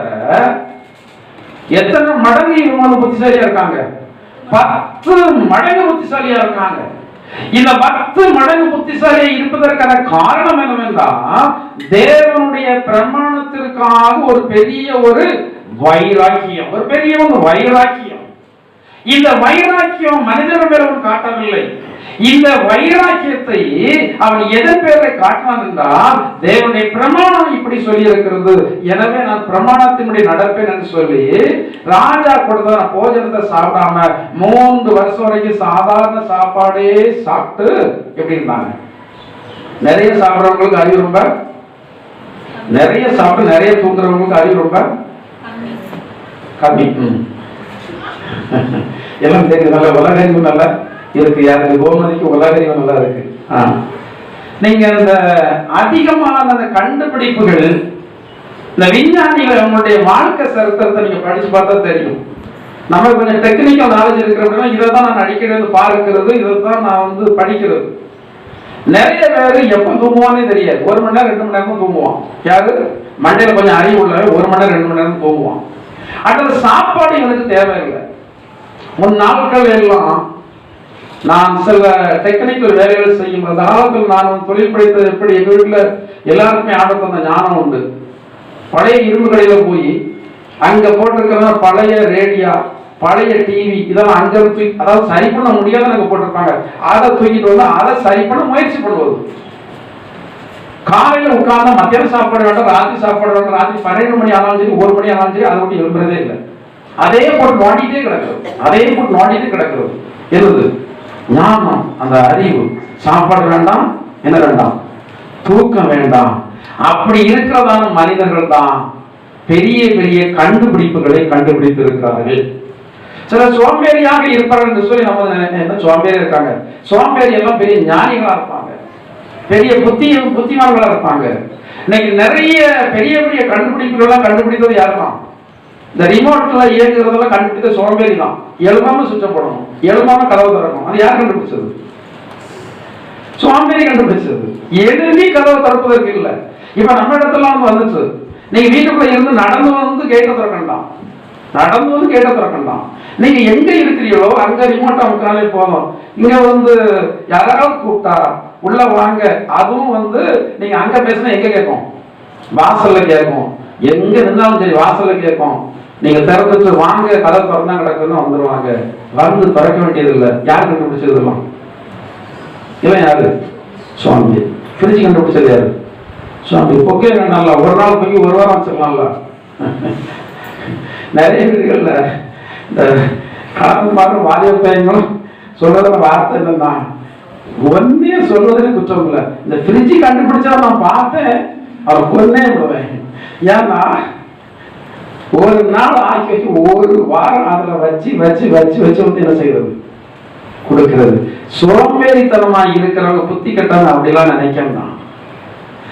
எத்தனை மடங்கு இவங்க புத்திசாலியா இருக்காங்க? 10 மடங்கு புத்திசாலியா இருக்காங்க. இந்த 10 மடங்கு புத்திசாலியை இருப்பதற்கான காரணம் என்னவென்றால் தேவனுடைய பிரமாணத்திற்காக ஒரு பெரிய வைராக்கியம், ஒரு பெரிய வைராக்கியம். இந்த வைராக்கியம் மனிதன் மேல காட்டவில்லை. இந்த வைராக்கியத்தை அவன் எதன் பேரை காட்டினான் என்றால் தேவனுடைய பிரமாணம் இப்படி சொல்லி இருக்கிறது, எனவே நான் பிரமாணத்தினுடைய நடப்பேன் என்று சொல்லி ராஜா கொடுத்த போஜனத்தை சாப்பிடாம 3 வருஷம் வரைக்கும் சாதாரண சாப்பாடே சாப்பிட்டு எப்படி இருந்தாங்க? நிறைய சாப்பிட்றவங்களுக்கு அறிவு ரொம்ப, நிறைய சாப்பிட்டு நிறைய தூங்குறவங்களுக்கு அறிவு ரொம்ப கம்மி. எல்லாம் தெரியுது. நல்ல உலகறிவு நல்லா இருக்கு. யாருக்கு கோமதிக்கு உலகறிவு நல்லா இருக்கு. நீங்க இந்த அதிகமான அந்த கண்டுபிடிப்புகள், இந்த விஞ்ஞானிகள் அவங்களுடைய வாழ்க்கை சரித்திரத்தை நீங்க படிச்சு பார்த்தா தெரியும். நம்ம கொஞ்சம் டெக்னிக்கல் நாலேஜ் இருக்கிற அப்படின்னா இதை தான் நான் அடிக்கிறது, பார்க்கிறது, இதை தான் நான் படிக்கிறது. நிறைய பேர் எப்ப தூங்குவானே தெரியாது. 1 மணி நேரம் 2 மணி நேரம் தூங்குவான். யாரு மண்டையில கொஞ்சம் அறிவு உள்ளவன் 1 மணி நேரம் 2 மணி நேரம் தூங்குவான். அடுத்த சாப்பாடு இவனுக்கு தேவையில்லை. 3 நாட்கள் எல்லாம் நான் சில டெக்னிக்கல் வேலைகள் செய்யும் அந்த காலத்தில் நான் தொழில் படித்தது எப்படி எங்க வீட்டுல எல்லாருக்குமே ஆர்டர் தந்த ஞானம் உண்டு. பழைய இரும்பு கடையில போய் அங்க போட்டிருக்கிற பழைய ரேடியா, பழைய டிவி இதெல்லாம் அங்க தூக்கி, அதாவது சரி பண்ண முடியாத அங்க போட்டிருப்பாங்க, அதை தூக்கிட்டு வந்து அதை சரி பண்ண முயற்சி பண்ணுவது. காலையில உட்கார்ந்தா மத்தியானம் சாப்பாடு வேண்டாம், ராத்திரி சாப்பாடு வேண்டாம், ராத்திரி 12 மணி ஆனாலும் சரி 1 மணி ஆனாலும் சரி அதை விட்டு எழும்புறதே இல்லை. அதே போட்டு நோண்டிட்டே கிடக்கிறது, அதே போட்டு நோண்டிட்டு கிடக்கிறது. எழுது ஞானம், அந்த அறிவு. சாப்பாடு வேண்டாம், என்ன வேண்டாம், தூக்கம் வேண்டாம். அப்படி இருக்கிறதான மனிதர்கள் தான் பெரிய பெரிய கண்டுபிடிப்புகளை கண்டுபிடித்து இருக்கிறார்கள். சில சோம்பேறியாக இருப்பார்கள் என்று சொல்லி நம்ம என்ன சோம்பேறி இருக்காங்க, சோம்பேறி எல்லாம் பெரிய ஞானிகளா இருப்பாங்க, பெரிய புத்திமான்களா இருப்பாங்க. இன்னைக்கு நிறைய பெரிய பெரிய கண்டுபிடிப்புகள் கண்டுபிடித்தது யாருதான்? இந்த ரிமோட்ல இயங்குறதெல்லாம் கண்டுபிடித்த சோம்பேறி தான். எழுதாம சுவிட்ச போடணும், எழுதாம கதவு திறக்கணும். அது யார் கண்டுபிடிச்சது? சோம்பேறி கண்டுபிடிச்சது. எழுதி கதவை திறப்பதற்கு இல்லை. இப்ப நம்ம இடத்துல வந்துச்சு, நீங்க வீட்டுக்குள்ள இருந்து நடந்து வந்து கேட்ட திறக்கண்டாம், நடந்து வந்து கேட்ட திறக்கண்டாம். நீங்க எங்க இருக்கிறீங்களோ அங்க ரிமோட் அமுக்கினாலே போதும். இங்க வந்து யாராவது கூப்பிட்டா உள்ள வாங்க, அதுவும் வந்து நீங்க அங்க பேசினா எங்க கேட்கும்? வாசல்ல கேட்கும். எங்க இருந்தாலும் சரி வாசல்ல கேட்கும். நீங்க திறந்துட்டு வாங்க, கதை திறந்தா கிடக்குன்னு வந்துருவாங்க. வந்து திறக்க வேண்டியது இல்லை. யார் கண்டுபிடிச்சது எல்லாம்? இவன் யாரு? சுவாமி. ஃப்ரிட்ஜ் கண்டுபிடிச்சது யாரு? சுவாமி. பொக்கே வேண்டாம்ல, ஒரு நாள் போய் ஒரு வாரம் வச்சிடலாம்ல. நிறைய வீடுகள்ல இந்த காரணம் வாலிய பையங்களும் சொல்றதுல வார்த்தை என்னன்னா, ஒன்னே சொல்வதே குற்றம் இல்லை. இந்த ஃப்ரிட்ஜ் கண்டுபிடிச்சா நான் பார்த்தேன், அவர் கொன்னே விடுவேன். ஏன்னா ஒரு நாள் ஆக்கி வச்சு ஒரு வாரம் அதுல வச்சு வச்சு வச்சு வச்சு வந்து என்ன செய்யறது? கொடுக்கிறது. சோம்பேறித்தனமா இருக்கிறவங்க புத்தி கட்டணும் அப்படிலாம் நினைக்கணும்.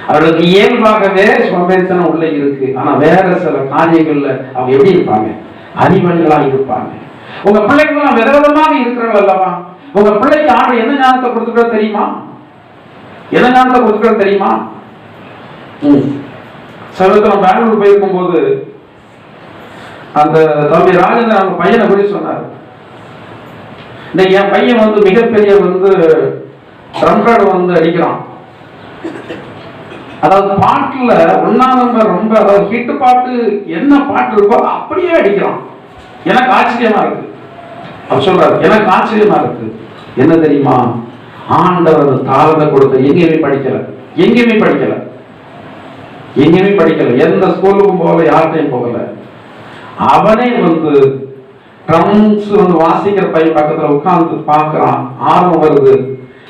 அவர்களுக்கு இயல்பாகவே சோம்பேறித்தனம் உள்ள இருக்கு. ஆனா வேற சில காரியங்கள்ல அவங்க எப்படி இருப்பாங்க? அறிவர்களா இருப்பாங்க. உங்க பிள்ளைகள் விதவிதமாக இருக்கிறவங்க அல்லவா? உங்க பிள்ளைக்கு ஆண்டு என்ன ஞானத்தை கொடுத்துக்கிற தெரியுமா? என்ன ஞானத்தை கொடுத்துக்கிற தெரியுமா? சமயத்தில் பெங்களூர் போயிருக்கும் போது அந்த தம்பி ராஜேந்திரன் அவங்க பையனை குறித்து சொன்னார். என் பையன் வந்து மிகப்பெரிய வந்து ட்ரம்பேட் வந்து அடிக்கிறான். அதாவது பாட்டுல 1ஆம் நம்பர் ரொம்ப, அதாவது ஹிட் பாட்டு என்ன பாட்டு இருக்கோ அப்படியே அடிக்கிறான். எனக்கு ஆச்சரியமா இருக்கு. அவர் சொல்றாரு, எனக்கு ஆச்சரியமா இருக்கு. என்ன தெரியுமா? ஆண்டவர் தாளத்தை கொடுத்த எங்கேயுமே படிக்கல, எங்கேயுமே படிக்கல, எங்கேயுமே படிக்கல, எந்த ஸ்கூலுக்கும் போகல, யார்கிட்டையும் போகல. அவனே வந்து ட்ரம்ஸ் வந்து வாசிக்கிற பையன் பக்கத்துல உட்கார்ந்து பார்க்கறான். ஆர்வம் வருது.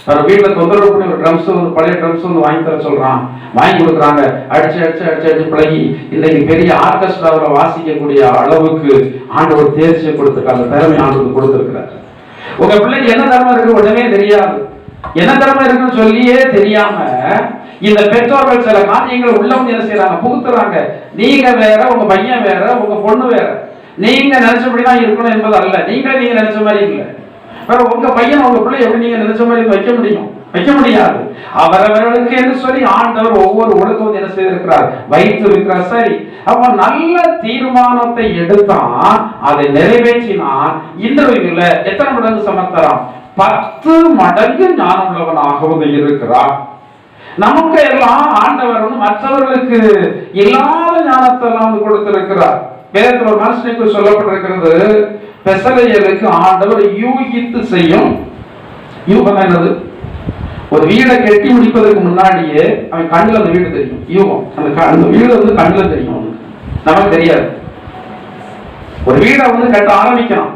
வேற வீட்டுல தொந்தரவு பண்ணி ஒரு ட்ரம்ஸ் வந்து பழைய ட்ரம்ஸ் வந்து வாங்கி தர சொல்றான். வாங்கி கொடுக்குறாங்க. அடிச்சு அடிச்சு அடிச்சு அடிச்சு பழகி இன்னைக்கு பெரிய ஆர்கெஸ்ட்ராவில் வாசிக்கக்கூடிய அளவுக்கு ஆண்டவர் தேர்ச்சியை கொடுத்துருக்காங்க, திறமை ஆண்டவர் கொடுத்துருக்கிறார். உங்க பிள்ளைக்கு என்ன திறமை இருக்கு ஒண்ணுமே தெரியாது. என்ன திறமை இருக்குன்னு சொல்லியே தெரியாம இந்த பெற்றோர்கள் சில காரியங்களை உள்ள வந்து என்ன செய்யறாங்க? புகுத்துறாங்க. நீங்க வேற, உங்க பையன் வேற, உங்க பொண்ணு வேற. நீங்க நினைச்சபடிதான் இருக்கணும் என்பது அல்ல. நீங்க நினைச்ச மாதிரி இல்லை. வேற உங்க பையன் உங்க பிள்ளை எப்படி நீங்க நினைச்ச மாதிரி வைக்க முடியும்? வைக்க முடியாது. அவரவர்களுக்கு என்று சொல்லி ஆண்டவர் ஒவ்வொரு ஒழுக்கம் என்ன செய்திருக்கிறார்? வைத்திருக்கிறார். சரி, அவன் நல்ல தீர்மானத்தை எடுத்தான், அதை நிறைவேற்றினான். இன்றைய எத்தனை மடங்கு சமர்த்தரான்? 10 மடங்கு ஞானம் உள்ளவனாகவும் இருக்கிறார். நமக்கு எல்லாம் ஆண்டவர் வந்து மற்றவர்களுக்கு இல்லாத ஞானத்தை எல்லாம் வந்து கொடுத்திருக்கிறார். வேதத்தில் ஒரு மனுஷனுக்கு சொல்லப்பட்டிருக்கிறது, பெசலேயலுக்கு ஆண்டவர் யூகித்து செய்யும். யூகம் என்னது? ஒரு வீடை கட்டி முடிப்பதற்கு முன்னாடியே அவன் கண்ணில் அந்த வீடு தெரியும். யூகம் அந்த வீடு வந்து கண்ணில் தெரியும், நமக்கு தெரியாது. ஒரு வீடை வந்து கட்ட ஆரம்பிக்கிறான்,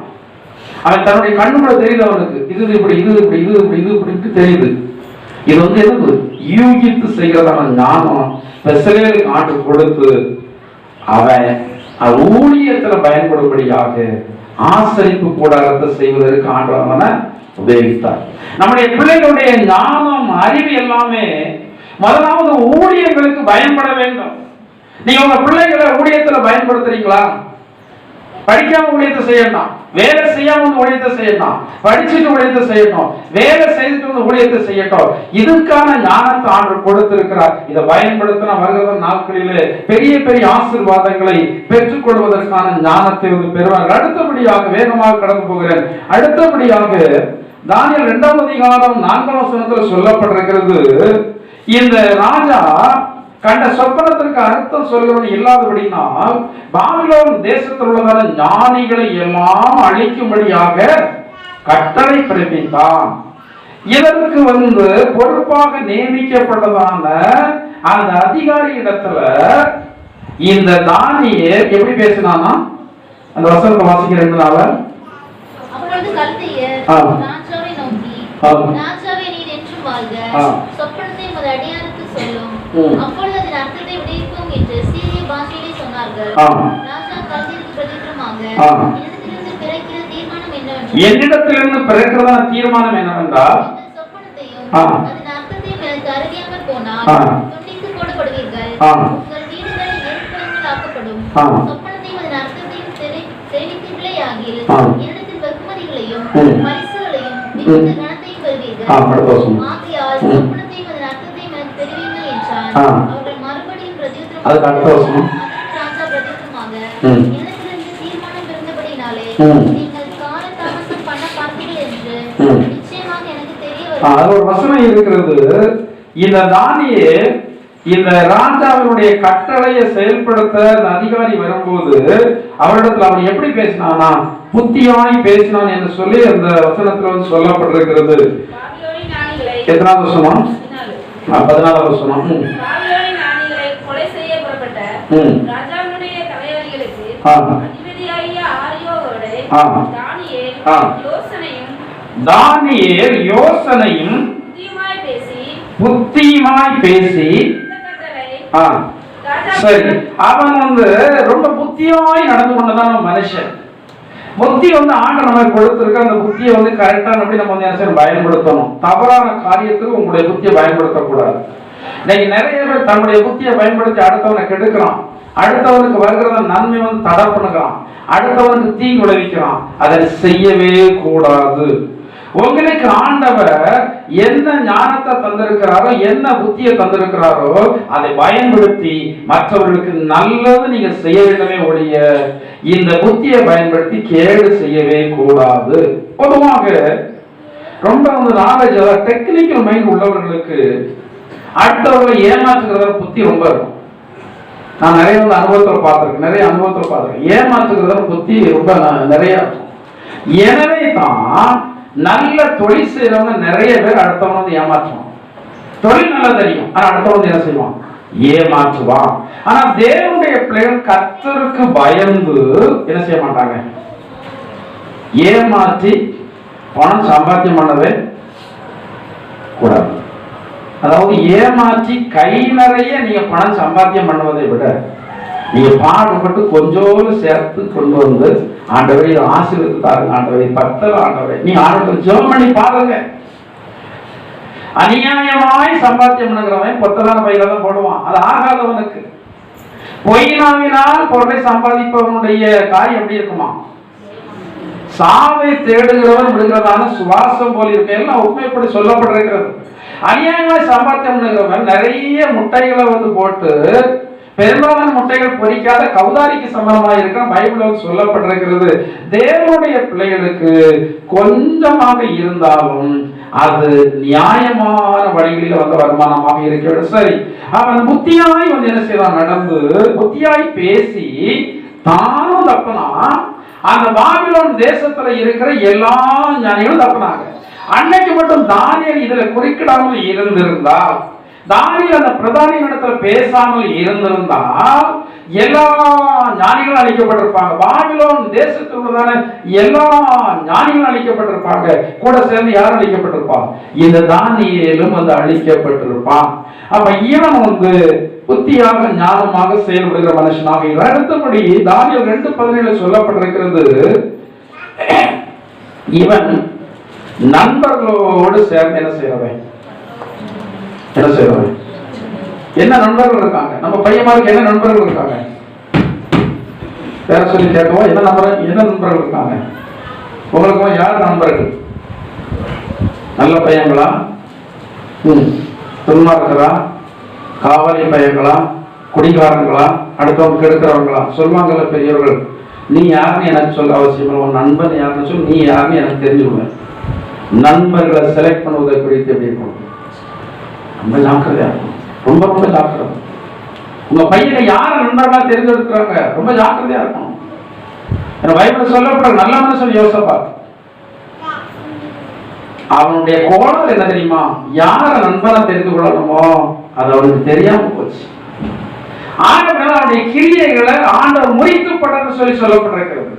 அவன் தன்னுடைய கண்ணுக்குள்ள தெரியுது. அவனுக்கு இது இப்படி, இது இப்படி, இது இப்படி, இது இப்படி தெரியுது. இது வந்து என்னது? யூகித்து செய்கிறதான ஞானம் பெசலேயலுக்கு ஆண்டு கொடுத்து அவன் ஊழியத்துல பயன்படும்படியாக ஆசரிப்பு கூடாரத்தை செய்வதற்கு ஆண்டவனை உபயோகித்தார். நம்முடைய பிள்ளைகளுடைய ஞானம், அறிவு எல்லாமே முதலாவது ஊழியங்களுக்கு பயன்பட வேண்டும். நீங்க உங்க பிள்ளைகளை ஊழியத்துல பயன்படுத்துறீங்களா? படிக்காம ஊழியத்தை செய்யணும், வேலை செய்யாம ஊழியத்தை செய்யணும், படிச்சுட்டு ஊழியத்தை செய்யணும், வேலை செய்துட்டு ஊழியத்தை செய்யட்டும். இதுக்கான ஞானத்தை ஆண்டவர் கொடுத்திருக்கிறார். இதை பயன்படுத்தின வருகிற நாட்களிலே பெரிய பெரிய ஆசீர்வாதங்களை பெற்றுக் கொள்வதற்கான ஞானத்தை பெறுவார்கள். அடுத்தபடியாக வேகமாக கடந்து போகிறேன். அடுத்தபடியாக தானியேல் 2ஆம் அதிகாரம் 4ஆம் வசனத்தில் சொல்லப்பட்டிருக்கிறது, இந்த ராஜா கண்ட சொப்பனத்திற்கு அர்த்தம் சொல்கிறவன் இல்லாதபடினால் பாபிலோன் தேசத்தில் உள்ளதான ஞானிகளை எல்லாம் அழிக்கும்படியாக கட்டளை பிறப்பித்தான். இதற்கு பொறுப்பாக நியமிக்கப்பட்டதான அந்த அதிகாரி இடத்துல இந்த தானியேல் எப்படி பேசினானா, அந்த வசனத்தை வாசிக்கிற 2 நாள். அப்பொழுது கல்தேயர் ராஜாவை நோக்கி, ராஜாவே நீர் என்றும் வாழ்க, சொப்பனத்தை உமது அடியாருக்கு சொல்லும், அப்பொழுது அதன் அர்த்தத்தை விடுவிப்போம் என்று சீரிய பாஷையிலே சொன்னார்கள். ராஜா கல்தேயருக்கு பிரதியுத்தரமாக, என்னிடத்திலிருந்து பிறக்கிறதான தீர்மானம் என்னவென்றால், சொப்பனத்தையும் அதன் அர்த்தத்தையும் எனக்கு அறியாமல் போனால் துண்டித்து போடப்படுவீர்கள், உங்கள் வீடுகள் எரிபொருள்கள் ஆக்கப்படும். சொப்பனத்தையும் அதன் அர்த்தத்தையும் தெரிவித்தீர்களேயாகில் என்னிடத்தில் வெகுமதிகளையும் பரிசுகளையும் மிகுந்த கனத்தையும் பெறுவீர்கள். ஆகையால் சொப்பனத்தையும் அதன் அர்த்தத்தையும் எனக்கு தெரிவியுங்கள் என்றார். அவர்கள் மறுபடியும் பிரதியுத்தரமாக, ராஜா பிரதியுத்தரமாக, எனக்கிலிருந்து தீர்மானம் இருந்தபடினாலே நீங்கள் காலதாமசம் பண்ண பார்த்தீர்கள் என்று நிச்சயமாக எனக்கு தெரிய வரும். ஒரு வசனம் இருக்கிறது. இந்த தானியேல் இந்த ராஜாவினுடைய கட்டளையை செயல்படுத்த அந்த அதிகாரி வரும்போது அவரிடத்துல அவன் எப்படி பேசினானா, புத்தியாய் பேசினான் என்று சொல்லி அந்த வசனத்துல சொல்லப்பட்டிருக்கிறது. எத்தனாவது வசனம்? 14வது வசனம். கொலை செய்ய புறப்பட்ட ராஜாவினுடைய தலைவர்களுக்கு அதிபதியாகிய ஆரியோவோடு தானியேல் யோசனையும் புத்தியுமாய் பேசி, சரி, அவன் ரொம்ப புத்தியாய் நடந்து கொண்டதான மனுஷன். புத்தி ஆண்டவர் நமக்கு கொடுத்திருக்க அந்த புத்தியை கரெக்டா நம்ம பயன்படுத்தணும். தவறான காரியத்துக்கு உங்களுடைய புத்தியை பயன்படுத்தக்கூடாது. இன்னைக்கு நிறைய பேர் தன்னுடைய புத்தியை பயன்படுத்தி அடுத்தவனை கெடுக்கிறான், அடுத்தவனுக்கு வருகிறத நன்மை தடை பண்ணுகிறான், அடுத்தவனுக்கு தீங்கு விளைவிக்கிறான். அதை செய்யவே கூடாது. உங்களுக்கு ஆண்டவர் என்ன ஞானத்தை தந்திருக்கிறாரோ, என்ன புத்தியை தந்திருக்கிறாரோ அதை பயன்படுத்தி மற்றவர்களுக்கு நல்லது நீங்க செய்ய வேண்டுமே ஒழிய இந்த புத்தியை பயன்படுத்தி கேடு செய்யவே கூடாது. பொதுவாக ரொம்ப நாலேஜ், டெக்னிக்கல் மைண்ட் உள்ளவர்களுக்கு அடுத்தவர்களை ஏமாற்றுகிறத புத்தி ரொம்ப இருக்கும். நான் நிறைய அனுபவத்தில் பார்த்திருக்கேன், ஏமாற்றுகிறத புத்தி ரொம்ப நிறைய இருக்கும். எனவே தான் நல்ல தொழில் செய்யறவங்க நிறைய பேர் அடுத்தவங்க ஏமாற்றுவான். தொழில் நல்லா தெரியும், ஆனா அடுத்தவங்க என்ன செய்வான், ஏமாற்றுவான். ஆனா தேவனுடைய பிள்ளைகள் கர்த்தருக்கு பயந்து என்ன செய்ய மாட்டாங்க, ஏமாற்றி பணம் சம்பாத்தியம் பண்ணவே கூடாது. அதாவது ஏமாற்றி கை நிறைய நீங்க பணம் சம்பாத்தியம் பண்ணுவதை விட நீங்க பாடுபட்டு கொஞ்சோடு சேர்த்து கொண்டு ஆண்டவரை ஆசீர்வதித்தாருங்க, ஆண்டவரை பத்தல, ஆண்டவரை நீ ஆண்டவர் ஜெபம் பண்ணி பாருங்க. அநியாயமாய் சம்பாத்தியம் பண்ணுகிறவன் பொத்தலான பையில தான் போடுவான். அது ஆகாதவனுக்கு. பொய்னாவினால் பொருளை சம்பாதிப்பவனுடைய காரியம் எப்படி இருக்குமா, சாவை தேடுகிறவன் விடுகிறதான சுவாசம் போல இருக்க. எல்லாம் உண்மைப்படி சொல்லப்பட்டிருக்கிறது. அநியாயமாய் சம்பாத்தியம் பண்ணுகிறவன் நிறைய முட்டைகளை போட்டு பெரும்பாலான முட்டைகள் பொறிக்காத கௌதாரிக்கு சமமாக இருக்க பைபிள் சொல்லப்பட்டிருக்கிறது. தேவனுடைய பிள்ளைகளுக்கு கொஞ்சமாக இருந்தாலும் அது நியாயமான வழிகளில் வருமானமாக இருக்கிறது. சரி, அவன் புத்தியாய் என்ன செய்தான், நடந்து புத்தியாய் பேசி தானும் தப்புனா அந்த பாபிலோன் தேசத்துல இருக்கிற எல்லா ஞானிகளும் தப்புனாங்க. அன்னைக்கு மட்டும் தானியேல் இதுல குறுக்கிடாமல் இருந்திருந்தால், தானியேல் அந்த பிரதானி இடத்துல பேசாமல் இருந்திருந்தால் எல்லா ஞானிகளும் அழிக்கப்பட்டிருப்பாங்க. பாபிலோன் தேசத்தில் உள்ளதான எல்லா ஞானிகளும் அழிக்கப்பட்டிருப்பாங்க. கூட சேர்ந்து யாரும் அழிக்கப்பட்டிருப்பான், இந்த தானியேலும் அழிக்கப்பட்டிருப்பான். அப்ப இவன் புத்தியாக ஞானமாக செயல்படுகிற மனுஷனாக. அடுத்தபடி தானியேல் 2:17 சொல்லப்பட்டிருக்கிறது, இவன் நண்பர்களோடு சேர்ந்து என்ன செய்யறவன், என்ன நண்பர்கள் இருக்காங்க, நம்ம பையன்மாருக்கு என்ன நண்பர்கள் இருக்காங்க, பேர சொல்லி கேட்கவோ என்ன நண்பர்கள் இருக்காங்க உங்களுக்கு, யார் நண்பர்கள்? நல்ல பையங்களா, துன்மார்களா, காவலி பையங்களா, குடிகாரங்களா, அடுத்தவங்க கெடுக்கிறவங்களா? சொல்லுவாங்கல்ல பெரியவர்கள், நீ யாருன்னு எனக்கு சொல்ல அவசியம், உன் நண்பன் யாருன்னு சொல்லி நீ யாருன்னு எனக்கு தெரிஞ்சுடுவேன். நண்பர்களை செலக்ட் பண்ணுவதை குறித்து எப்படி இருக்கணும்? ரொம்ப ஜாக்கிரதையா இருக்கணும். ரொம்ப ரொம்ப ஜாக்கிரதை. உங்க பையனை யார நண்பர்களா தேர்ந்தெடுக்கிறாங்க, ரொம்ப ஜாக்கிரதையா இருக்கணும். பைபிள் சொல்லப்படுற நல்ல மனுஷன் யோசேப்பு, அவனுடைய கோணம் என்ன தெரியுமா? யார நண்பனா தெரிந்து கொள்ளணுமோ அது அவனுக்கு தெரியாம போச்சு. ஆண்டவர் அவனுடைய கிரியைகளை ஆண்டவர் முறிக்கப்பட்டன்னு சொல்லப்பட்டிருக்கிறது.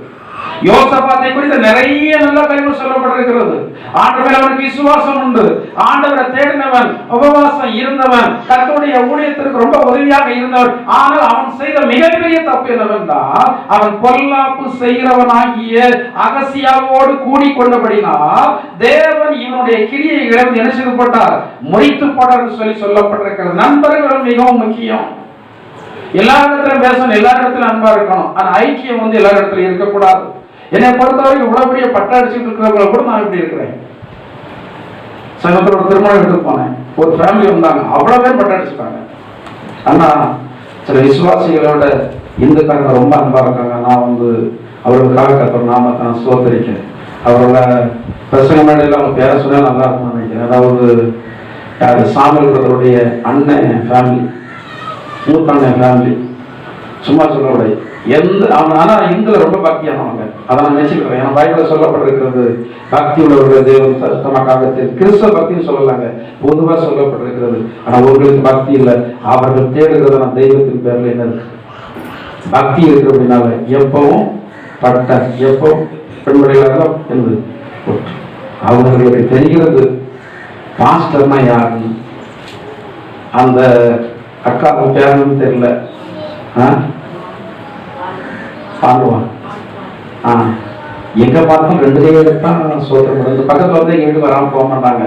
யோசபாத்தை குறித்து நிறைய நல்ல காரியங்கள் சொல்லப்பட்டிருக்கிறது. ஆண்டவர் அவனுக்கு விசுவாசம் உண்டு, ஆண்டவரை தேடினவன், உபவாசம் இருந்தவன், கர்த்தருடைய ஊழியத்திற்கு ரொம்ப உதவியாக இருந்தவன். ஆனால் அவன் செய்த மிகப்பெரிய தப்பு என்னவென்றால், அவன் பொல்லாப்பு செய்கிறவனாகிய அகசியாவோடு கூடி கொண்டபடினால் தேவன் இவனுடைய கிரியைகளை என்ன செய்து போட்டார்? முறித்து போட்டார் சொல்லப்பட்டிருக்கிறது. நண்பர்கள் மிகவும் முக்கியம். எல்லா இடத்திலும் பேசணும், எல்லா இடத்திலும் அன்பா இருக்கணும். ஆனா ஐக்கியம் எல்லா இடத்துலயும் இருக்கக்கூடாது. என்னை பொறுத்தவரைக்கும் இவ்வளவு பெரிய பட்டா அடிச்சுட்டு இருக்கிறவங்க கூட நான் இப்படி இருக்கிறேன். சமயத்தில் ஒரு திருமணம் எடுத்து போனேன், ஒரு ஃபேமிலி வந்தாங்க, அவ்வளவு பேர் பட்டா அடிச்சுட்டாங்க. ஆனா சில விசுவாசிகளோட இந்துக்காரங்க ரொம்ப அன்பா இருக்காங்க. நான் அவர்களுக்காக கத்துற நாமத்தை நான் சோதரிக்கிறேன். அவரோட பிரசங்க மேடையில் அவங்க பேர சொன்னா நல்லா இருக்கும்னு நினைக்கிறேன். அதாவது யாரு சாமிகளுடைய அண்ணன் ஃபேமிலி, மூத்தாண்ணன் ஃபேமிலி, சும்மா சொல்லக்கூடாது எந்த அவங்க. ஆனா இந்துல ரொம்ப பக்தியானவங்க, அதை நான் நினைச்சுக்கிறேன். ஏன்னா பைபிள்ல சொல்லப்பட்டிருக்கிறது பக்தி உள்ளவர்கள் தேவன் தமக்காக கிறிஸ்தவ பக்தின்னு சொல்லலாங்க, பொதுவா சொல்லப்பட்டிருக்கிறது. ஆனா உங்களுக்கு பக்தி இல்லை, அவர்கள் தேடுகிறத நான் தெய்வத்தின் பேர்ல என்ன இருக்கு பக்தி இருக்கு. அப்படின்னால எப்பவும் பட்ட எப்பவும் பெண்மணிகளாக என்று அவர்களுக்கு தெரிகிறது பாஸ்டர்னா யாருன்னு. அந்த அக்காவுக்கு பேருன்னு தெரியல, பாடுவான். எங்க பார்த்தும் 2 கையில தான் சோதனை. இந்த பக்கத்துல எங்க வீட்டுக்கு வராம போக மாட்டாங்க,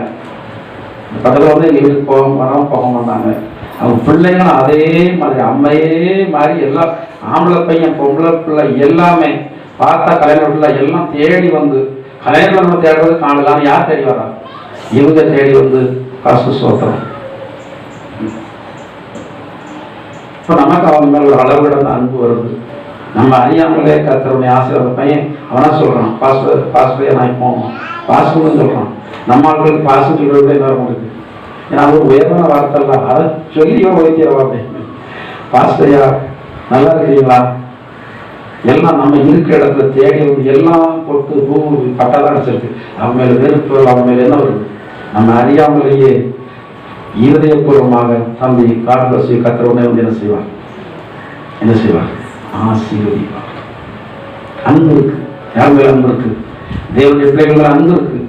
இந்த பக்கத்துல எங்க வீட்டுக்கு வராம போக மாட்டாங்க. அவங்க பிள்ளைங்களும் அதே மாதிரி அம்மையே மாதிரி எல்லாம் ஆம்பளை பையன் பொம்பளை பிள்ளை எல்லாமே பார்த்தா கல்யாண பிள்ளை எல்லாம் தேடி வந்து கல்யாணம் தேடுறது காணலாம். யார் தேடி வரா? இவங்க தேடி வந்து காசு சோத்திரம். இப்போ நமக்கு அவங்க மேல ஒரு அளவிட அன்பு வருது. நம்ம அறியாமலே கர்த்தருடைய ஆசீர்வாத பையன் அவனா சொல்றான், பாஸ்பையா நான் இப்போ பாஸ்புன்னு சொல்றான். நம்ம ஆட்களுக்கு பாசம் சொல்றதுல என்ன இருக்கு? ஏன்னா அது ஒரு உயர்வான வார்த்தை இல்லை, அதை சொல்லி வைக்கிறவா அப்படின்னு. பாஸ்பையா நல்லா இருக்கிறீங்களா? எல்லாம் நம்ம இருக்கிற இடத்துல தேடி வந்து எல்லாம் போட்டு பூ பட்டாதான் அடிச்சிருக்கு. அவன் மேல வெறுப்பு, அவன் மேல என்ன வருது? நம்ம அறியாமலேயே இருதயபூர்வமாக தம்பி காரணம் கத்தரவுடனே வந்து என்ன செய்வார்? ஆசீர்வதிப்பார். அன்பு இருக்கு, யார் மேல அன்பு இருக்கு? தேவனுடைய பிள்ளைகள் அன்பு இருக்கு.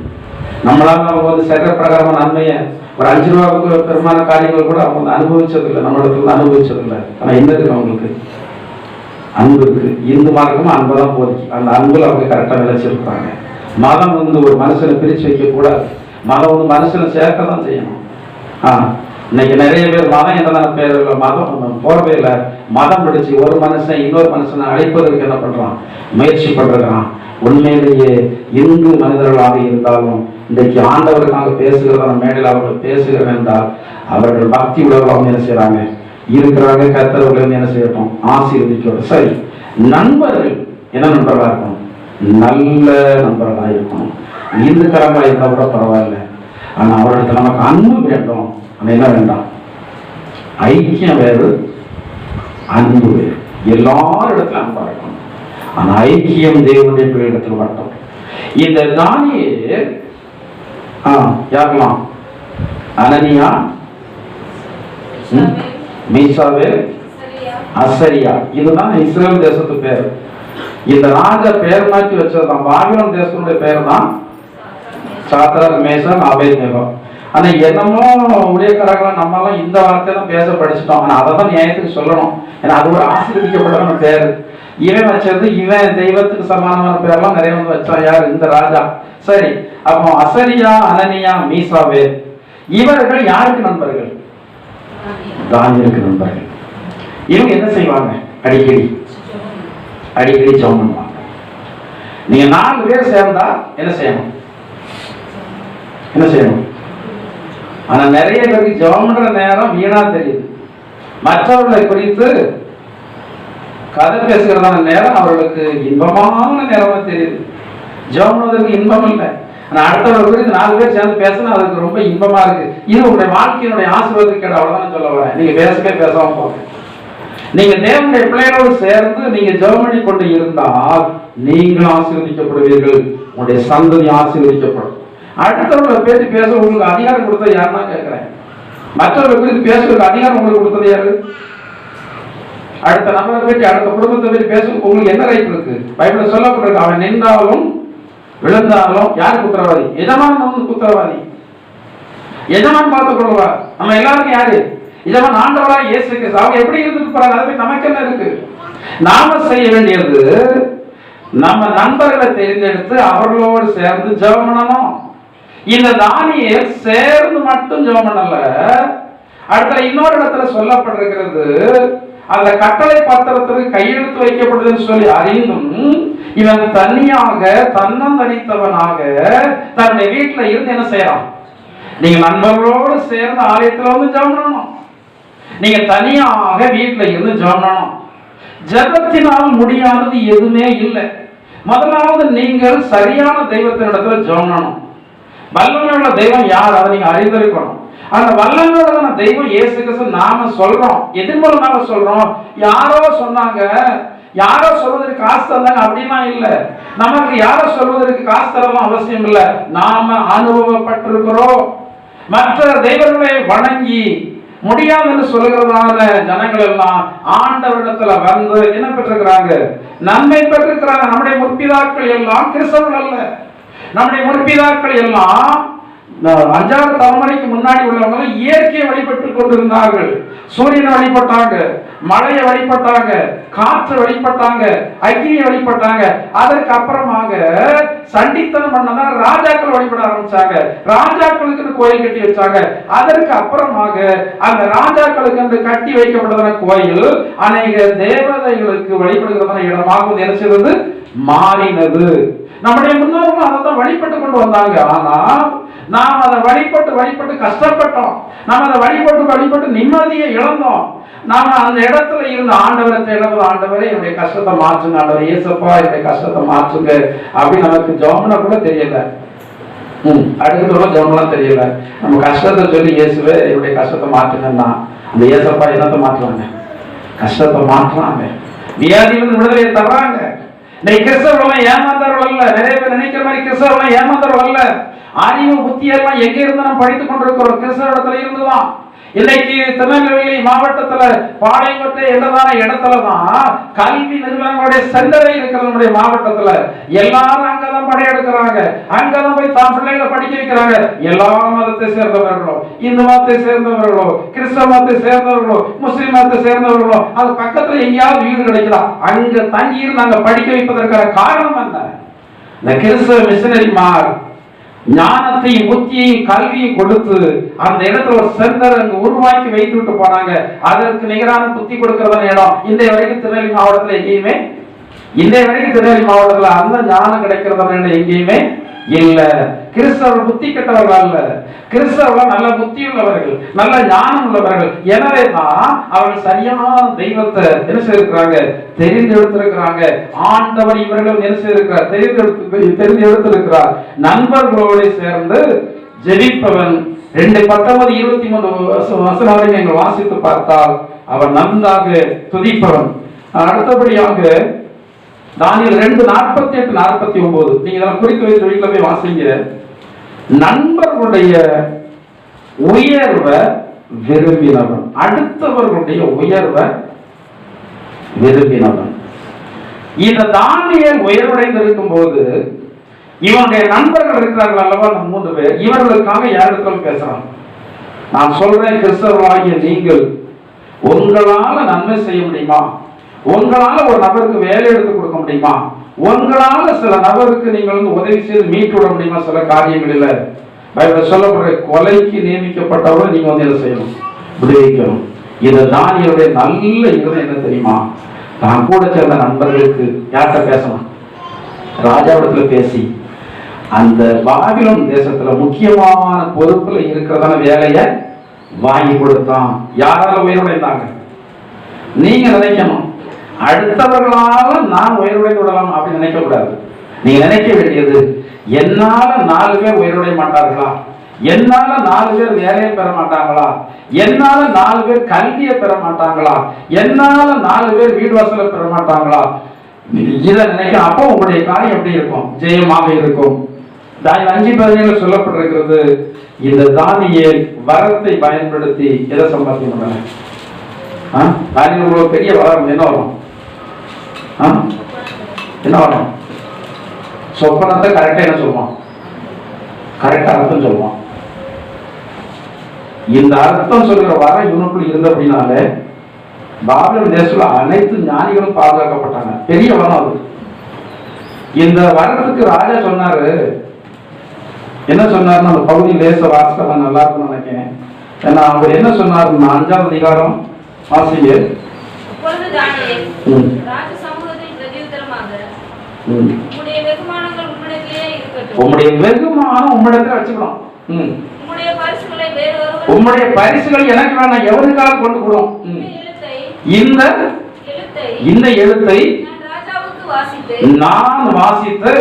நம்மளால அவங்க சரீர பிரகாரமான நன்மையை ஒரு 5 ரூபாய்க்கு பெருமான காரியங்கள் கூட அவங்க அனுபவிச்சதில்லை, நம்ம இடத்துல அனுபவிச்சதில்லை. ஆனா என்ன இருக்கு? அவங்களுக்கு அன்பு இருக்கு. இந்து மார்க்கமும் அன்புதான் போதிக்கு. அந்த அன்புல அவங்க கரெக்டா நிலைச்சிருப்பாங்க. மதம் ஒரு மனுஷனை பிரிச்சு வைக்க கூடாது. மதம் மனுஷனை சேர்க்க தான் செய்யணும். இன்னைக்கு நிறைய பேர் மதம் என்னதான பேர் மதம் போறவே இல்லை. மதம் பிடிச்சி ஒரு மனுஷன் இன்னொரு மனுஷனை அழைப்பதற்கு என்ன பண்றான்? முயற்சி பண்றான். உண்மையிலேயே இந்து மனிதர்களாக இருந்தாலும் இன்றைக்கு ஆண்டவருக்காக பேசுகிறத மேடையில் அவர்கள் பேசுகிறேன் என்றால் அவர்கள் பக்தி உலகம் என்ன செய்யறாங்க இருக்கிறாங்க. கர்த்தர்கள் வந்து என்ன செய்யட்டும்? ஆசீர்வதிக்கணும். சரி, நண்பர்கள் என்ன நண்பர்களா இருக்கணும்? நல்ல நண்பர்களாக இருக்கணும். இந்துக்கரங்களா இருந்தா கூட பரவாயில்ல, ஆனா அவரிடத்துல நமக்கு அன்பு வேண்டும். அது என்ன வேண்டாம்? ஐக்கியம் வேறு, அன்பு வேறு. எல்லாரிடத்துல அன்பா இருக்கணும். ஆனா ஐக்கியம் தேவனுடைய பிள்ளையிடத்தில் மட்டும். இந்த தானியேல் யாரெல்லாம்? அனனியா, மீசாவேல், அசரியா, இதுதான் இஸ்ரேல் தேசத்து பேர். இந்த ராஜ பெயர் மாற்றி வச்சதுதான். பாபிலோன் தேசத்துடைய பேர் தான் சாத்ராக், மேஷாக், ஆபேத்நேகோ. ஆனா என்னமோ ஊழியக்காரங்களா நம்ம எல்லாம் இந்த வார்த்தை தான் பேச படிச்சுட்டோம். ஆனா அதை தான் நியாயத்துக்கு சொல்லணும். ஏன்னா அது ஒரு ஆசீர்வதிக்கப்பட்ட பேரு. இவன் வச்சது இவன் தெய்வத்துக்கு சமானமான பேரெல்லாம் நிறைய வந்து வச்சான். யார்? இந்த ராஜா. சரி, அப்போ அசரியா, அனனியா, மீசாவேல் இவர்கள் யாருக்கு நண்பர்கள்? தானியேலுக்கு நண்பர்கள். இவங்க என்ன செய்வாங்க? அடிக்கடி ஜெபம் பண்ணுவாங்க. நீங்க 4 பேர் சேர்ந்தா என்ன செய்யணும்? ஆனா நிறைய பேருக்கு ஜெபம் பண்ற நேரம் வீணா தெரியுது. மற்றவர்களை குறித்து கதை பேசுகிறதான நேரம் அவர்களுக்கு இன்பமான நேரமா தெரியுது. ஜெபம் பண்ணுவதற்கு இன்பம் இல்லை. நான் அடுத்தவரை குறித்து 4 பேர் சேர்ந்து பேசினா அதுக்கு ரொம்ப இன்பமா இருக்கு. இது உங்களுடைய வாழ்க்கையினுடைய ஆசீர்வாதத்துக்கு அவ்வளவுதான் சொல்ல வரேன். நீங்க பேசாம போங்க. நீங்க தேவனுடைய பிள்ளைகளோடு சேர்ந்து நீங்க ஜெபம் பண்ணி கொண்டு இருந்தால் நீங்கள் ஆசீர்வதிக்கப்படுவீர்கள், உங்களுடைய சந்ததி ஆசீர்வதிக்கப்படும். அடுத்தவர்களை பேசி பேச உங்களுக்கு அதிகாரம் கொடுத்தது யாருன்னா கேட்கிறேன். மற்றவர்களை குறித்து பேசுறதுக்கு அதிகாரம் உங்களுக்கு கொடுத்தது யாரு? அடுத்த நபரை பற்றி அடுத்த குடும்பத்தை பற்றி பேச உங்களுக்கு என்ன ரைட் இருக்கு? பைபிள்ல சொல்லப்பட்டிருக்கு, அவன் நின்றாலும் விழுந்தாலும் யார் குற்றவாளி? எஜமான் குற்றவாளி. எஜமான் பார்த்துக் கொள்வார். நம்ம எல்லாருக்கும் யாரு எஜமான்? ஆண்டவராய் இயேசு கிறிஸ்து. அவங்க எப்படி இருந்துட்டு போறாங்க, அதை பற்றி நமக்கு என்ன இருக்கு? நாம செய்ய வேண்டியது நம்ம நண்பர்களை தேர்ந்தெடுத்து அவர்களோடு சேர்ந்து ஜெபம் பண்ணணும். இந்த தானியேல் சேர்ந்து மட்டும் ஜெபம் பண்ணல, அடுத்த இன்னொரு இடத்துல சொல்லப்பட்டிருக்கிறது, அந்த கட்டளை பத்திரத்திற்கு கையெழுத்து வைக்கப்படுதுன்னு சொல்லி அறிந்தும் இவன் தனியாக தன்னந்தனித்தவனாக தன்னுடைய வீட்டுல இருந்து என்ன செய்யறான்? நீங்க நண்பர்களோடு சேர்ந்து ஆலயத்துல வந்து ஜெபம் பண்ணணும். நீங்க தனியாக வீட்டுல இருந்து ஜெபம் பண்ணணும். ஜெபத்தினால் முடியாதது எதுவுமே இல்லை. முதலாவது நீங்கள் சரியான தெய்வத்தினிடத்துல ஜெபம் பண்ணணும். வல்லமையுள்ள தெய்வம் யார், அதை நீங்க அறிந்திருக்கணும். அந்த வல்லமையுள்ள தெய்வம் இயேசு கிறிஸ்து. நாம சொல்றோம், எதன் மூலமாக சொல்றோம்? யாரோ சொன்னாங்க, யாரோ சொல்வதற்கு காசு தந்தாங்க அப்படின்னா இல்ல. நமக்கு யாரோ சொல்வதற்கு காசு தரலாம் அவசியம் இல்லை. நாம அனுபவப்பட்டிருக்கிறோம். மற்ற தெய்வங்களை வணங்கி முடியாது என்று சொல்லுகிறதான ஜனங்கள் எல்லாம் ஆண்டவரிடத்துல வந்து என்ன பெற்றிருக்கிறாங்க? நன்மை பெற்றிருக்கிறாங்க. நம்முடைய முற்பிதாக்கள் எல்லாம் கிறிஸ்தவர்கள் அல்ல. நம்முடைய முற்பிதாக்கள் எல்லாம் 5ஆவது தலைமுறைக்கு முன்னாடி உள்ளவங்க இயற்கையை வழிபட்டு கொண்டிருந்தார்கள். சூரியனை வழிபட்டாங்க, மழையை வழிபட்டாங்க, காற்று வழிபட்டாங்க, அக்னியை வழிபட்டாங்க. அதற்கு அப்புறமாக சண்டித்தனம் பண்ணதான் ராஜாக்கள் வழிபட ஆரம்பிச்சாங்க. ராஜாக்களுக்கு கோயில் கட்டி வச்சாங்க. அதற்கு அப்புறமாக அந்த ராஜாக்களுக்கு என்று கட்டி வைக்கப்பட்டதான கோயில் அநேக தேவதைகளுக்கு வழிபடுகிறதான இடமாக என்ன செய்வது? மாறினது. நம்முடைய முன்னோர்கள் அதை தான் வழிபட்டு கொண்டு வந்தாங்க. ஆனா நாம் அதை வழிபட்டு கஷ்டப்பட்டோம். நாம் அதை வழிபட்டு நிம்மதியை இழந்தோம். நாம அந்த இடத்துல இருந்த ஆண்டவரை தேடுறது, ஆண்டவரே என்னுடைய கஷ்டத்தை மாற்றுங்க, ஆண்டவர் இயேசப்பா என்னுடைய கஷ்டத்தை மாற்றுங்க அப்படின்னு நமக்கு ஜெபம்னா கூட தெரியல. அடுத்த ஜெபம்லாம் தெரியல. நம்ம கஷ்டத்தை சொல்லி இயேசுவே என்னுடைய கஷ்டத்தை மாற்றுங்கன்னா அந்த இயேசப்பா என்னத்தை மாற்றுவாங்க? கஷ்டத்தை மாற்றுறாங்க. வியாதியிலிருந்து விடுதலையை தர்றாங்க. கிறிஸ்தவர்கள் ஏமாந்தவர்கள் அல்ல. நிறைய பேர் நினைக்கிற மாதிரி கிறிஸ்தவர்கள் ஏமாந்தவர்கள் அல்ல. அறிவு புத்தி எல்லாம் எங்க இருந்து நம்ம படித்துக் கொண்டிருக்கிறோம்? கிறிஸ்தவ இடத்துல இருந்துதான். இன்னைக்கு திருநெல்வேலி மாவட்டத்துல பாளையங்கோட்டை என்றதான இடத்துலதான் கல்வி நிறுவனங்களுடைய சென்டரே இருக்கிறது. நம்முடைய மாவட்டத்துல எல்லாரும் அங்கதான் படையெடுக்கிறாங்க. அங்கதான் போய் தான் பிள்ளைகளை படிக்க வைக்கிறாங்க. எல்லா மதத்தை சேர்ந்தவர்களோ, இந்து மதத்தை சேர்ந்தவர்களோ, கிறிஸ்தவ மதத்தை சேர்ந்தவர்களோ, முஸ்லிம் மதத்தை சேர்ந்தவர்களோ, அது பக்கத்துல எங்கேயாவது வீடு கிடைக்குதா அங்க தங்கி நாங்க படிக்க வைப்பதற்கான காரணம் என்ன? இந்த கிறிஸ்தவ மிஷனரிமார் ஞானத்தையும் புத்தியையும் கல்வியும் கொடுத்து அந்த இடத்துல ஒரு சென்டர் அங்கு உருவாக்கி வைத்து விட்டு போனாங்க. அதற்கு நிகரான புத்தி கொடுக்கிறதான இடம் இன்றைய வரைக்கும் திருநெல்வேலி மாவட்டத்தில் எங்கேயுமே, இன்றைய வரைக்கும் திருநெல்வேலி மாவட்டத்தில் அந்த ஞானம் கிடைக்கிறதான இடம் எங்கேயுமே இல்ல. கிறிஸ்தவர்கள் புத்தி கெட்டவர்கள் அல்ல. கிறிஸ்தவர்கள் நல்ல புத்தி உள்ளவர்கள், நல்ல ஞானம் உள்ளவர்கள். எனவே தான் அவர்கள் சரியான தெய்வத்தை என்ன செய்திருக்கிறாங்க? தெரிந்தெடுத்திருக்கிறாங்க. ஆண்டவர் இவர்கள் என்ன செய்திருக்கிறார்? தெரிந்தெடுத்திருக்கிறார். நண்பர்களோடு சேர்ந்து ஜெபிப்பவன் 2:19-23 வசனங்களை நீங்கள் வாசித்து பார்த்தால் அவன் நன்றாக துதிப்பவன். அடுத்தபடியாக தானியேல் 2:48-49 நீங்க இதெல்லாம் குறித்து வைத்து வீட்டில் போய் வாசிங்க. நண்பர்களுடைய உயர்வை விரும்பினவன், அடுத்தவர்களுடைய உயர்வை விரும்பினவன். இந்த தானியேல் உயர்வடைந்து இருக்கும் போது இவனுடைய நண்பர்கள் இருக்கிறார்கள் அல்லவா, 3 பேர், இவர்களுக்காக யாரிடத்திலும் பேசுறான். நான் சொல்றேன், கிறிஸ்தவர்களாகிய நீங்கள் உங்களால நன்மை செய்ய முடியுமா? உங்களால ஒரு நபருக்கு வேலை எடுத்து கொடுக்க முடியுமா? உங்களால சில நபருக்கு நீங்கள் உதவி செய்து மீட்டு விட முடியுமா? சில காரியங்களில் பைபிள் சொல்லப்படுற கொலைக்கு நியமிக்கப்பட்டவரை நீங்க என்ன செய்யணும்? விடுவிக்கணும். இது தானியேலுடைய நல்ல இது என்ன தெரியுமா? தான் கூட சேர்ந்த நண்பர்களுக்கு யார்கிட்ட பேசணும்? ராஜாவிடத்துல பேசி அந்த பாபிலோன் தேசத்துல முக்கியமான பொறுப்புல இருக்கிறதான வேலையை வாங்கி கொடுத்தான். யாரால உயர்வடைந்தாங்க? நீங்க நினைக்கணும், அடுத்தவர்களால நான் உயர்வடைந்து விடலாம் அப்படின்னு நினைக்க கூடாது. நீங்க நினைக்க வேண்டியது, என்னால 4 பேர் உயிரோடைய மாட்டார்களா? என்னால 4 பேர் வேலையை பெற மாட்டாங்களா? என்னால 4 பேர் கல்வியை பெற மாட்டாங்களா? என்னால 4 பேர் வீடு வாசலை பெற மாட்டாங்களா? இதை நினைக்க அப்போ உங்களுடைய காரியம் எப்படி இருக்கும்? ஜெயமாக இருக்கும். 5:17 சொல்லப்பட்டிருக்கிறது, இந்த தானியேல் வரத்தை பயன்படுத்தி எதை சம்பாதிக்க முடியல? தானியேல் பெரிய வரம் என்ன வரும்? என்ன வரும்? சொப்பனத்தை கரெக்டா என்ன சொல்லுவான்? கரெக்டா அர்த்தம் சொல்லுவான். இந்த அர்த்தம் சொல்கிற வரம் இவனுக்குள் இருந்த அப்படின்னாலே பாபிலோன் தேசத்துல அனைத்து ஞானிகளும் பாதுகாக்கப்பட்டாங்க. பெரிய வரம் அது. இந்த வரத்துக்கு ராஜா சொன்னாரு, என்ன சொன்னாருன்னு அந்த பகுதி லேச வாசிக்க நல்லா இருக்கும்னு நினைக்கிறேன். ஏன்னா அவர் என்ன சொன்னார்? 5ஆம் அதிகாரம் வாசிங்க. உம்முடைய வெகுமானம் உம்மிடத்துல வச்சுக்கணும். உம்முடைய பரிசுகளை எனக்கு வேணாம், எவருக்காக கொண்டு கூடும். இந்த எழுத்தை நான் வாசித்து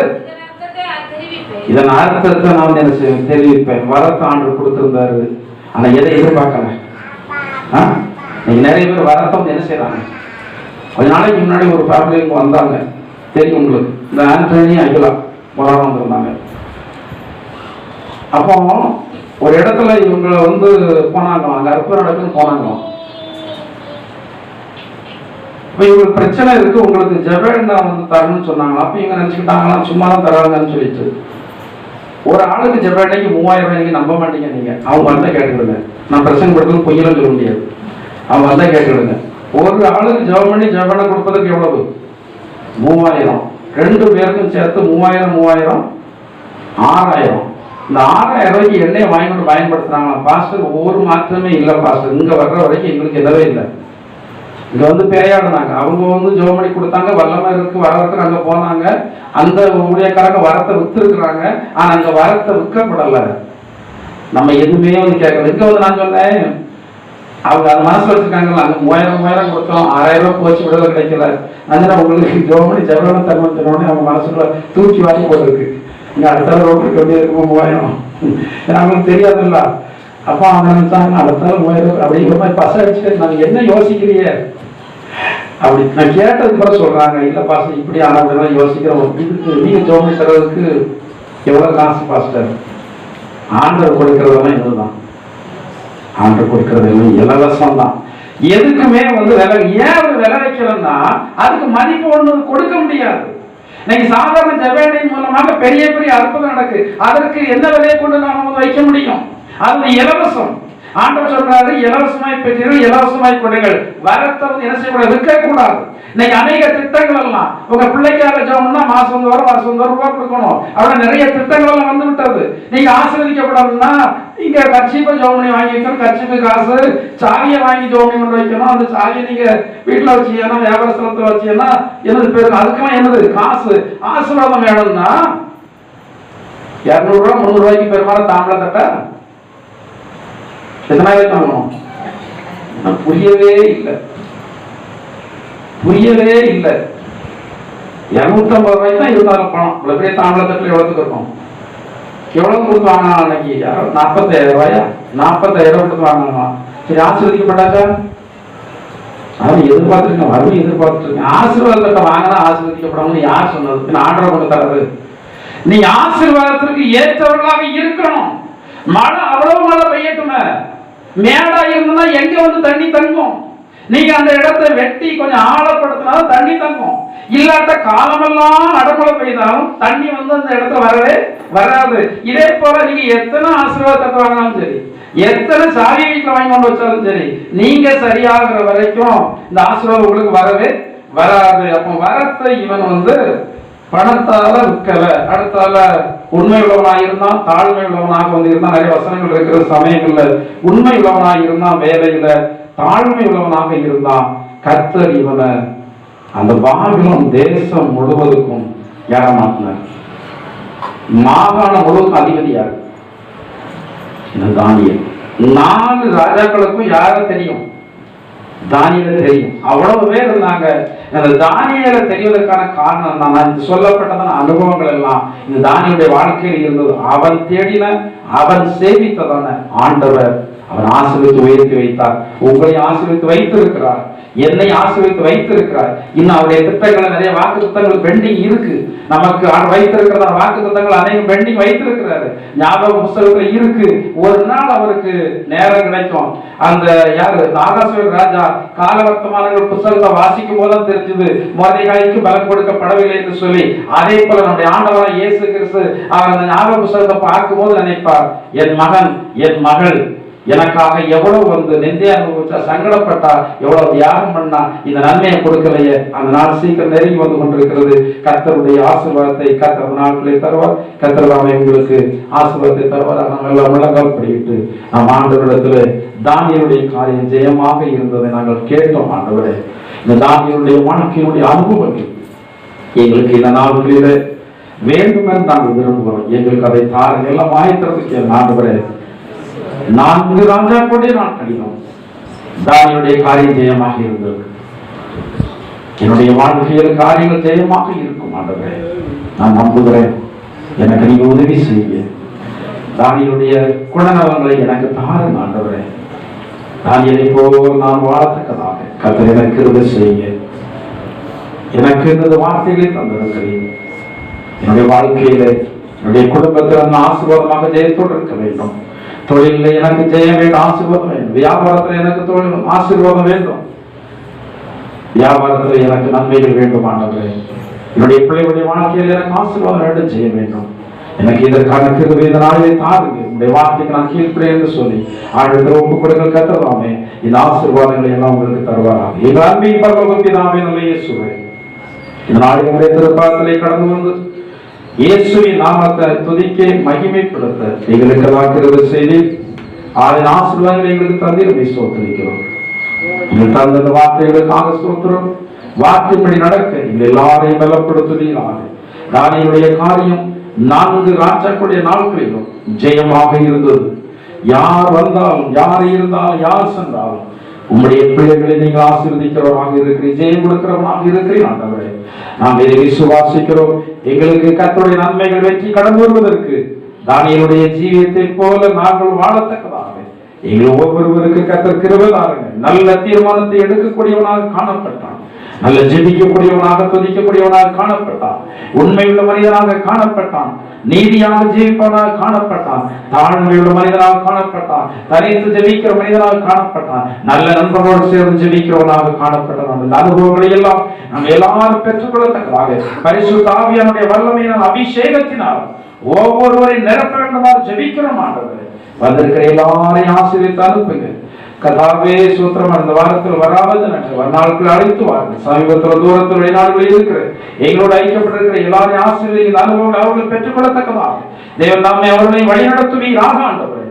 இதன் அர்த்தத்தை நான் என்ன செய்வேன்? தெரிவிப்பேன். வரத்தை ஆண்டு கொடுத்திருந்தாரு. ஆனா எதை எதிர்பார்க்கல. நிறைய பேர் வரத்தை என்ன செய்யறாங்க? கொஞ்ச நாளைக்கு முன்னாடி ஒரு ஃபேமிலி வந்தாங்க, தெரியும் உங்களுக்கு, இந்த ஆண்டனி அகிலா வளர வந்திருந்தாங்க. அப்போ ஒரு இடத்துல இவங்களை போனாங்களாம், அங்க அற்புதம் நடக்குன்னு போனாங்களாம். இப்ப இவங்களுக்கு பிரச்சனை இருக்கு, உங்களுக்கு ஜெபேண்டா தரணும்னு சொன்னாங்களா. அப்ப இவங்க நினைச்சுக்கிட்டாங்களாம் சும்மா தான் தராங்கன்னு சொல்லிட்டு. ஒரு ஆளுக்கு ஜெபேண்டைக்கு 3000 ரூபாய். நீங்க நம்ப மாட்டீங்க. நீங்க அவங்க வந்தா கேட்டுக்கிடுங்க. நான் பிரச்சனை கொடுத்து பொய்யலும் சொல்ல முடியாது. அவங்க வந்தா கேட்டுக்கிடுங்க. ஒரு ஆளுக்கு ஜெபம் பண்ணி ஜெபேண்டா கொடுப்பதற்கு எவ்வளவு? 3000. 2 பேருக்கும் சேர்த்து 3000 6000. இந்த 6000 ரூபாய்க்கு எண்ணெயை வாங்கிட்டு பயன்படுத்துறாங்களா? பாஸ்டர் ஒரு மாற்றமே இல்லை பாஸ்டர், இங்க வர்ற வரைக்கும் எங்களுக்கு எதவே இல்லை. இங்க பேயாடுனாங்க. அவங்க ஜெபம் பண்ணி கொடுத்தாங்க, வல்லமை இருக்கு வரத்துக்கு அங்க போனாங்க. அந்த ஊழியக்காரங்க வரத்தை வித்துருக்குறாங்க. ஆனா அங்க வரத்தை விற்கப்படல. நம்ம எதுவுமே கேட்கல. இங்க நான் சொன்னேன், அவங்க அது மனசுல வச்சிருக்காங்கல்ல, அங்க 3000 கொடுத்தோம், 6000 ரூபாய் போச்சு, விடுதலை கிடைக்கல. அதனால உங்களுக்கு ஜெபம் பண்ணி ஜெபம் தரணும் சொன்னோடனே அவங்க மனசுக்குள்ள தூக்கி வாங்கி போட்டுருக்கு. இங்க அடுத்த ரோட்டுக்கு எப்படி இருக்கும் 3000? அவங்களுக்கு தெரியாதுல்ல. அப்போ அவங்க நினைச்சாங்க அடுத்த 3000 அப்படிங்கிற மாதிரி பச அடிச்சுட்டு நாங்க என்ன யோசிக்கிறீங்க அப்படி நான் கேட்டதுக்கு கூட சொல்றாங்க, இல்ல பாஸ்டர் இப்படி ஆனவங்க யோசிக்கிறோம், இதுக்கு நீங்க ஜோமி தர்றதுக்கு எவ்வளவு காசு பாஸ்டர்? ஆண்டவர் கொடுக்கறதெல்லாம் இதுதான். ஆண்டவர் கொடுக்கறது எல்லாம் இலவசம் தான். எதுக்குமே விலை. ஏன் விலை வைக்கலன்னா அதுக்கு மதிப்பு ஒண்ணு கொடுக்க முடியாது. இன்னைக்கு சாதாரண ஜெபேண்டின் மூலமாக பெரிய பெரிய அற்புதம் நடக்கு. அதற்கு என்ன விலையை கொண்டு நாம வைக்க முடியும்? அது இலவசம். ஆண்டவர் சொல்றாரு, இலவசமாய் பெற்றீர்கள், இலவசமாய் கொடுங்கள். வரத்தை என்ன செய்யக்கூடாது? விற்க கூடாது. இன்னைக்கு அநேக திட்டங்கள் எல்லாம் உங்க பிள்ளைக்காக ஜெபம்னா மாசம் ரூபாய் கொடுக்கணும். அவ்வளவு நிறைய திட்டங்கள் எல்லாம் வந்து விட்டது. நீங்க ஆசீர்வதிக்கப்படணும்னா இங்க கட்சிப்பை ஜெபம் பண்ணி வாங்கி வைக்கணும். கட்சிப்பு காசு சாவியை வாங்கி ஜெபம் பண்ணி கொண்டு வைக்கணும். அந்த சாவியை நீங்க வீட்டுல வச்சீங்கன்னா, வியாபார ஸ்தலத்துல வச்சீங்கன்னா என்னது பேரு? அதுக்கெல்லாம் என்னது காசு? ஆசீர்வாதம் வேணும்னா 200 ரூபாய் 300 ரூபாய்க்கு பெருமாள் தாம்பளை தட்ட எத்தனாயிரம் வாங்கணும்? புரியவே இல்லை. 250 ரூபாய்க்கு தான் இருந்தாலும் பணம். இவ்வளவு பெரிய தாம்பளத்தட்டுல எவ்வளவுக்கு இருக்கும்? எவ்வளவு கொடுத்து வாங்கினா அன்னைக்கு? 45000 ரூபாயா? 40000 கொடுத்து வாங்கலாம். சரி, ஆசீர்வதிக்கப்பட்டாச்சா? அதாவது எதிர்பார்த்துருக்கேன், வறுமை எதிர்பார்த்துருக்கேன். ஆசீர்வாதத்தை வாங்கினா ஆசீர்வதிக்கப்படணும்னு யார் சொன்னது? ஆர்டர் கொண்டு தரது. நீ ஆசீர்வாதத்திற்கு ஏற்றவர்களாக இருக்கணும். மழை அவ்வளவு மழை பெய்யட்டுமே, மேடா இருந்தா எங்க தண்ணி தங்கும்? நீங்க அந்த இடத்தை வெட்டி கொஞ்சம் ஆழப்படுத்தினாலும் தண்ணி தங்கும். இல்லாட்ட காலமெல்லாம் அடமழை பெய்தாலும் தண்ணி அந்த இடத்துல வரவே வராது. இதே போல நீங்க எத்தனை ஆசீர்வாதத்தை வாங்கினாலும் சரி, எத்தனை சாவி வீட்டுல வாங்கி கொண்டு வச்சாலும் சரி, நீங்க சரியாகிற வரைக்கும் இந்த ஆசீர்வாதம் உங்களுக்கு வரவே வராது. அப்போ வரத்தை இவன் பணத்தால விற்கல. அடுத்தால உண்மை உள்ளவனாக இருந்தான், தாழ்மை உள்ளவனாக இருந்தான். நிறைய வசனங்கள் இருக்கிற சமயங்கள்ல உண்மை உள்ளவனாக இருந்தான், வேலையில தாழ்மை உள்ளவனாக இருந்தான். கர்த்தர் இவனை அந்த பாபிலோன் தேசம் முழுவதுக்கும் ஏமாற்றினார். மாகாணம் முழுவதும் அதிபதியார் தானியேல். 4 ராஜாக்களுக்கும் யார தெரியும்? தானியேல் தெரியும். அவ்வளவு பேர் இருந்தாங்க. அந்த தானியேலை தெரிவதற்கான காரணம் நான் சொல்லப்பட்டதான அனுபவங்கள் எல்லாம் இந்த தானியனுடைய வாழ்க்கையில் இருந்தது. அவன் தேடின, அவன் சேவித்ததான ஆண்டவர் அவன் ஆசீர்வதித்து உயர்த்தி வைத்தார். உங்களை ஆசீர்வதித்து வைத்திருக்கிறார், என்னை ஆசீர்வதித்து வைத்திருக்கிறார். இன்னும் அவருடைய திட்டங்கள் நிறைய வாக்கு திட்டங்கள் பெண்டிங் இருக்கு. நமக்கு வைத்திருக்கிற வாக்கு திட்டங்கள் அனைவரும் பெண்டிங் வைத்திருக்கிறாரு. ஞாபக புஸ்தகத்துல இருக்கு. ஒரு நாள் அவருக்கு நேரம் கிடைக்கும். அந்த யாரு ஆகாஸ்வேல் ராஜா காலவர்த்தமானங்கள் புஸ்தகத்தை வாசிக்கும் போதுதான் தெரிஞ்சது மொர்தெகாய்க்கு பலம் கொடுக்கப்படவில்லை என்று சொல்லி. அதே போல நம்முடைய ஆண்டவராகிய இயேசு கிறிஸ்து அவர் அந்த ஞாபக புஸ்தகத்தை பார்க்கும் போது நினைப்பார், என் மகன் என் மகள் எனக்காக எவ்வளவு நிந்தை அனுபவிச்சா, சங்கடப்பட்டா, எவ்வளவு தியாகம் பண்ணா, இந்த நன்மையை கொடுக்கலையே. அந்த நாள் சீக்கிரம் நெருங்கி வந்து கொண்டிருக்கிறது. கர்த்தருடைய ஆசீர்வாதத்தை கர்த்தர் நாட்களில் தருவார். கர்த்தர் உங்களுக்கு ஆசீர்வாதத்தை தருவார். நாம் எல்லாம் முழங்கால் படிவிட்டு நாம் ஆண்டவரிடத்துல தானியேலுடைய காரியம் ஜெயமாக இருந்ததை நாங்கள் கேட்டோம். ஆண்டவரே, இந்த தானியேலுடைய வாழ்க்கையினுடைய அனுபவங்கள் எங்களுக்கு இந்த நாட்களில வேண்டுமென்று நாங்கள் விரும்புகிறோம். எங்களுக்கு அதை தாருங்கள். எல்லாம் வாய்க்கிறதுக்கு ஆண்டவரே 4 ராஜாக்களுடைய நாட்களிலும் தானியேலுடைய காரியம் ஜெயமாக இருந்தது. என்னுடைய வாழ்க்கையில் காரியங்கள் ஜெயமாக இருக்கும். ஆண்டவரே, நான் நம்புகிறேன். எனக்கு நீங்க உதவி செய்ய, தானியேலுடைய குணநலங்களை எனக்கு தாருங்க. ஆண்டவரே, தானியேலை போல் நான் வாழத்தக்கதாக கர்த்தர் எனக்கு கிருபை செய்ய. எனக்கு இந்த வார்த்தைகளை தந்திருக்கிறேன். என்னுடைய வாழ்க்கையில என்னுடைய குடும்பத்தில் நான் ஆசீர்வாதமாக ஜெயத்தோடு இருக்க வேண்டும். தொழிலில் எனக்கு ஜெயம் வேண்டும், ஆசீர்வாதம் வேண்டும். வியாபாரத்தில் எனக்கு தொழில் ஆசீர்வாதம் வேண்டும். வியாபாரத்தில் எனக்கு நன்மைகள் வேண்டும். ஆண்டவரே, என்னுடைய பிள்ளைகளுடைய வாழ்க்கையில் எனக்கு ஆசீர்வாதம் வேண்டும், செய்ய வேண்டும். எனக்கு இதற்கான கிருபை இந்த நாளிலே தாருங்க. உங்களுடைய வார்த்தைக்கு நான் கீழ்ப்படியே என்று சொல்லி ஆண்டவரே ஒப்புக் கொடுங்கள். கர்த்தராமே இந்த ஆசீர்வாதங்களை எல்லாம் உங்களுக்கு தருவாராக. எங்கள் அன்பின் பரலோக பிதாவே, நல்ல இயேசுவே, இந்த நாளில் உங்களுடைய திருப்பாதத்திலே கடந்து வந்து இயேசுவின் நாமத்தை துதிக்க மகிமைப்படுத்த எங்களுக்கு கிருபை செய்து அதன் ஆசீர்வாதங்களை எங்களுக்கு தந்து ஸ்தோத்திரிக்கிறோம். நீங்கள் தந்த வார்த்தைகளுக்காக ஸ்தோத்திரம். வார்த்தைப்படி நடக்க நீங்கள் எல்லாரையும் பலப்படுத்துவீர்களாக. தானியேலுடைய காரியம் 4 ராஜாக்களுடைய நாட்களிலும் ஜெயமாக இருந்தது. யார் வந்தாலும், யார் இருந்தாலும், யார் சென்றாலும் உங்களுடைய பிள்ளைகளை நீங்கள் ஆசீர்வதிக்கிறவராக இருக்கிறீர், ஜெயம் கொடுக்கிறவராக இருக்கிறீர். ஆண்டவரே, நாம் இதை விசுவாசிக்கிறோம். எங்களுக்கு கர்த்தருடைய நன்மைகள் வெற்றி கடந்து வருவதற்கு தானியேலுடைய ஜீவியத்தை போல நாங்கள் வாழத்தக்கதாக எங்கள் ஒவ்வொருவருக்கு கர்த்தர் கிருபை தாருங்க. நல்ல தீர்மானத்தை எடுக்கக்கூடியவனாக காணப்பட்டான். நல்ல ஜெபிக்கக்கூடியவனாக, துதிக்கக்கூடியவனாக காணப்பட்டான். உண்மையுள்ள மனிதனாக காணப்பட்டான். நீதியாக ஜீவிப்பவனாக காணப்பட்டான். தாழ்மையுள்ள மனிதனாக காணப்பட்டான். தனித்து ஜெபிக்கிற மனிதனாக காணப்பட்டான். நல்ல நண்பர்களோடு சேர்ந்து ஜெபிக்கிறவனாக காணப்பட்டான். அந்த அனுபவங்களை எல்லாம் நாம் எல்லாரும் பெற்றுக்கொள்ளத்தக்கதாக பரிசுத்த ஆவியானுடைய வல்லமையினால் அபிஷேகத்தினால் ஒவ்வொருவரை நிரப்ப வேண்டுமாறு ஜெபிக்கிறோம். ஆண்டவரே, வந்திருக்கிற எல்லாரையும் ஆசீர்வதித்து அனுப்புங்க. கதாவே சூத்திரம் அந்த வாரத்தில் வராவது நாட்கள் அழைத்து வாருங்கள். சமீபத்தில் தூரத்தில் வெளிநாடுகளில் இருக்கிற எங்களோடு ஐக்கியப்பட்டிருக்கிற எல்லாரையும் ஆசீர்வதிக்கிற அனுபவங்கள் அவர்கள் பெற்றுக்கொள்ளத்தக்கதாக தேவன் நாமே அவர்களை வழிநடத்துவீராக. ஆண்டவரே,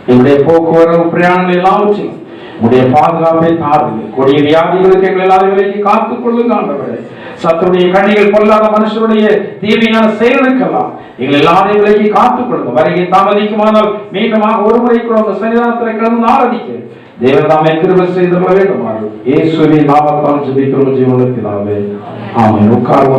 எங்களுடைய போக்குவரத்து பிரயாணங்கள் எல்லாவற்றையும் உடைய பாதுகாப்பை தாருங்கள். கொடிய வியாதிகளுக்கு எங்கள் எல்லாரும் விலைக்கு காத்துக் கொள்ளுங்க. ஆண்டவரே, சத்துடைய கண்ணிகள் பொல்லாத மனுஷருடைய தீமையான செயலுக்கெல்லாம் எங்கள் எல்லாரையும் விலைக்கு காத்துக் கொள்ளுங்க. வருகை தாமதிக்குமானால் மீண்டுமாக ஒரு முறைக்கு உங்க சன்னிதானத்தில் கிடந்து ஆராதிக்க தேவன் தாமே கிருபை செய்து கொள்ள வேண்டும். இயேசுவின் நாமத்தால் ஜெபிக்கிறோம் ஜீவனுள்ள பிதாவே, ஆமென். உட்கார்வோம்.